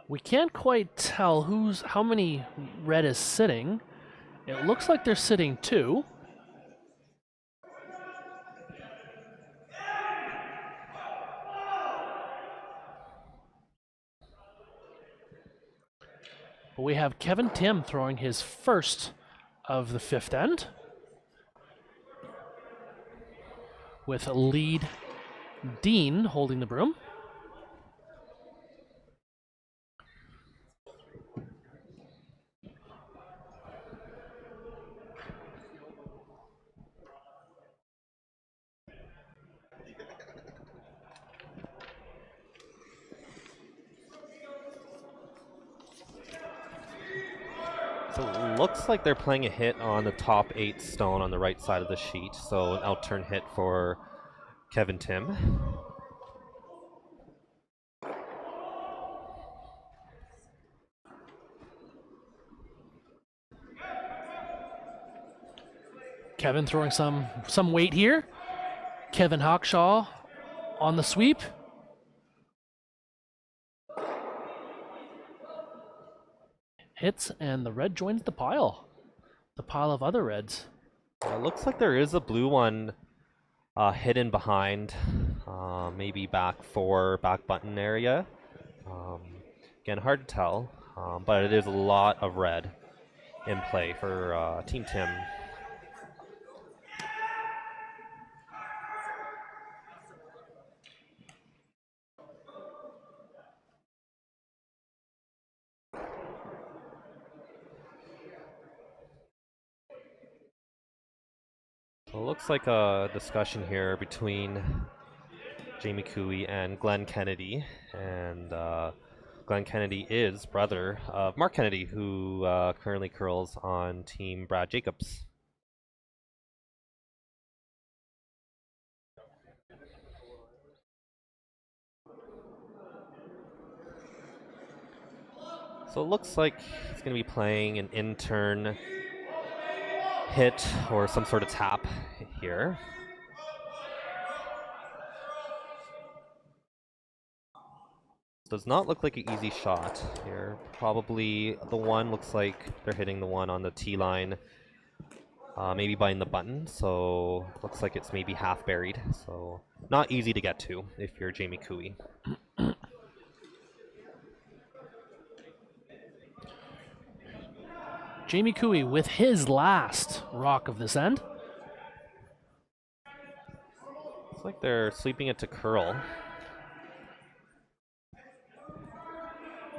We can't quite tell how many red is sitting. It looks like they're sitting 2. But we have Kevin Tim throwing his first of the fifth end, with lead Dean holding the broom. So it looks like they're playing a hit on the top 8 stone on the right side of the sheet. So an out-turn hit for Kevin Tim. Kevin throwing some weight here. Kevin Hawkshaw on the sweep. Hits, and the red joins the pile of other reds. It looks like there is a blue one hidden behind, maybe back button area. Again, hard to tell, but it is a lot of red in play for Team Tim. So it looks like a discussion here between Jamie Cooey and Glenn Kennedy, and Glenn Kennedy is brother of Mark Kennedy, who currently curls on Team Brad Jacobs. So it looks like he's going to be playing an in-turn hit or some sort of tap here. Does not look like an easy shot here. Probably the one looks like they're hitting the one on the T line, maybe behind the button. So looks like it's maybe half buried. So not easy to get to if you're Jamie Cooey. Jamie Cooey with his last rock of this end. Looks like they're sweeping it to curl.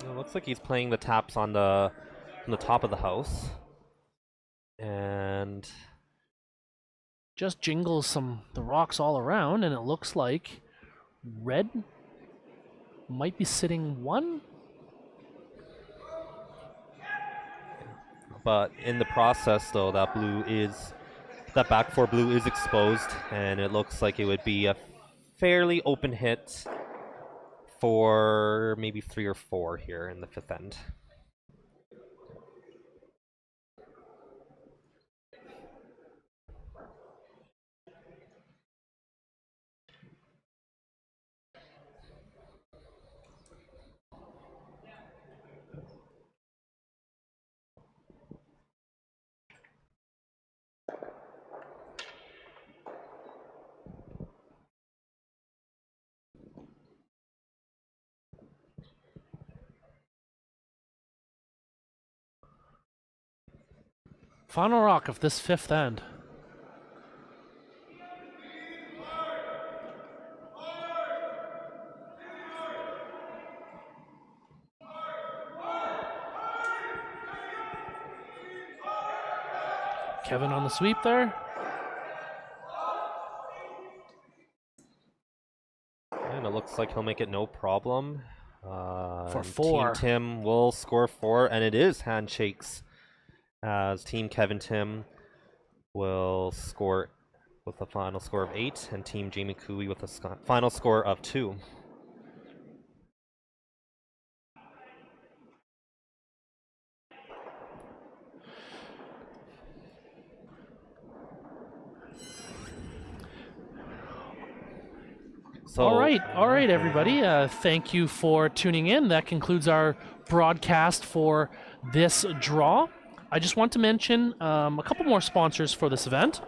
It looks like he's playing the taps on the top of the house, and just jingles the rocks all around, and it looks like red might be sitting one. But in the process, though, that back 4 blue is exposed, and it looks like it would be a fairly open hit for maybe 3 or 4 here in the 5th end. Final rock of this 5th end. Kevin on the sweep there. And it looks like he'll make it no problem. For 4. Team Tim will score 4, and it is handshakes, as Team Kevin Tim will score with a final score of 8, and Team Jamie Cooey with a final score of 2. So, all right, everybody. Thank you for tuning in. That concludes our broadcast for this draw. I just want to mention a couple more sponsors for this event.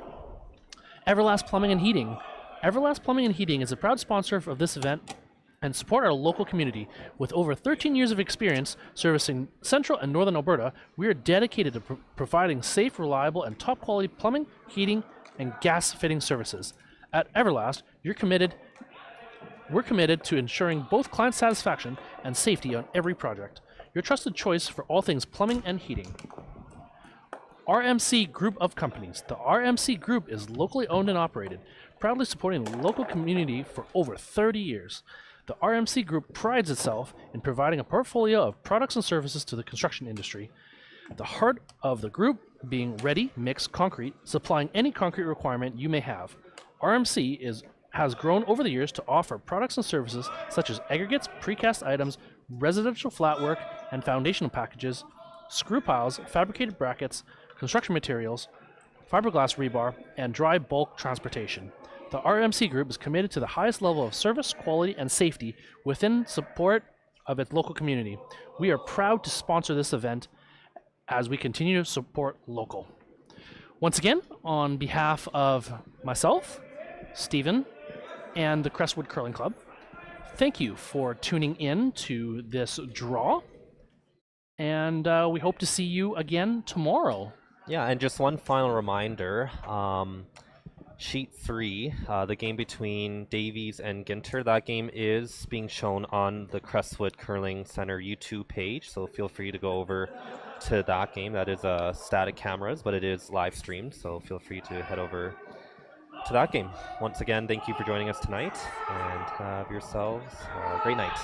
Everlast Plumbing and Heating. Everlast Plumbing and Heating is a proud sponsor of this event. and support our local community. With over 13 years of experience servicing central and northern Alberta, we are dedicated to providing safe, reliable, and top quality plumbing, heating, and gas fitting services. At Everlast, we're committed to ensuring both client satisfaction and safety on every project. Your trusted choice for all things plumbing and heating. RMC Group of Companies. The RMC Group is locally owned and operated, proudly supporting the local community for over 30 years. The RMC Group prides itself in providing a portfolio of products and services to the construction industry. The heart of the group being ready mix concrete, supplying any concrete requirement you may have. RMC has grown over the years to offer products and services such as aggregates, precast items, residential flatwork and foundational packages, screw piles, fabricated brackets, construction materials, fiberglass rebar, and dry bulk transportation. The RMC Group is committed to the highest level of service, quality, and safety within support of its local community. We are proud to sponsor this event as we continue to support local. Once again, on behalf of myself, Stephen, and the Crestwood Curling Club, thank you for tuning in to this draw, and we hope to see you again tomorrow. Yeah, and just one final reminder, Sheet 3, the game between Davies and Ginter, that game is being shown on the Crestwood Curling Center YouTube page, so feel free to go over to that game. That is static cameras, but it is live streamed, so feel free to head over to that game. Once again, thank you for joining us tonight, and have yourselves a great night.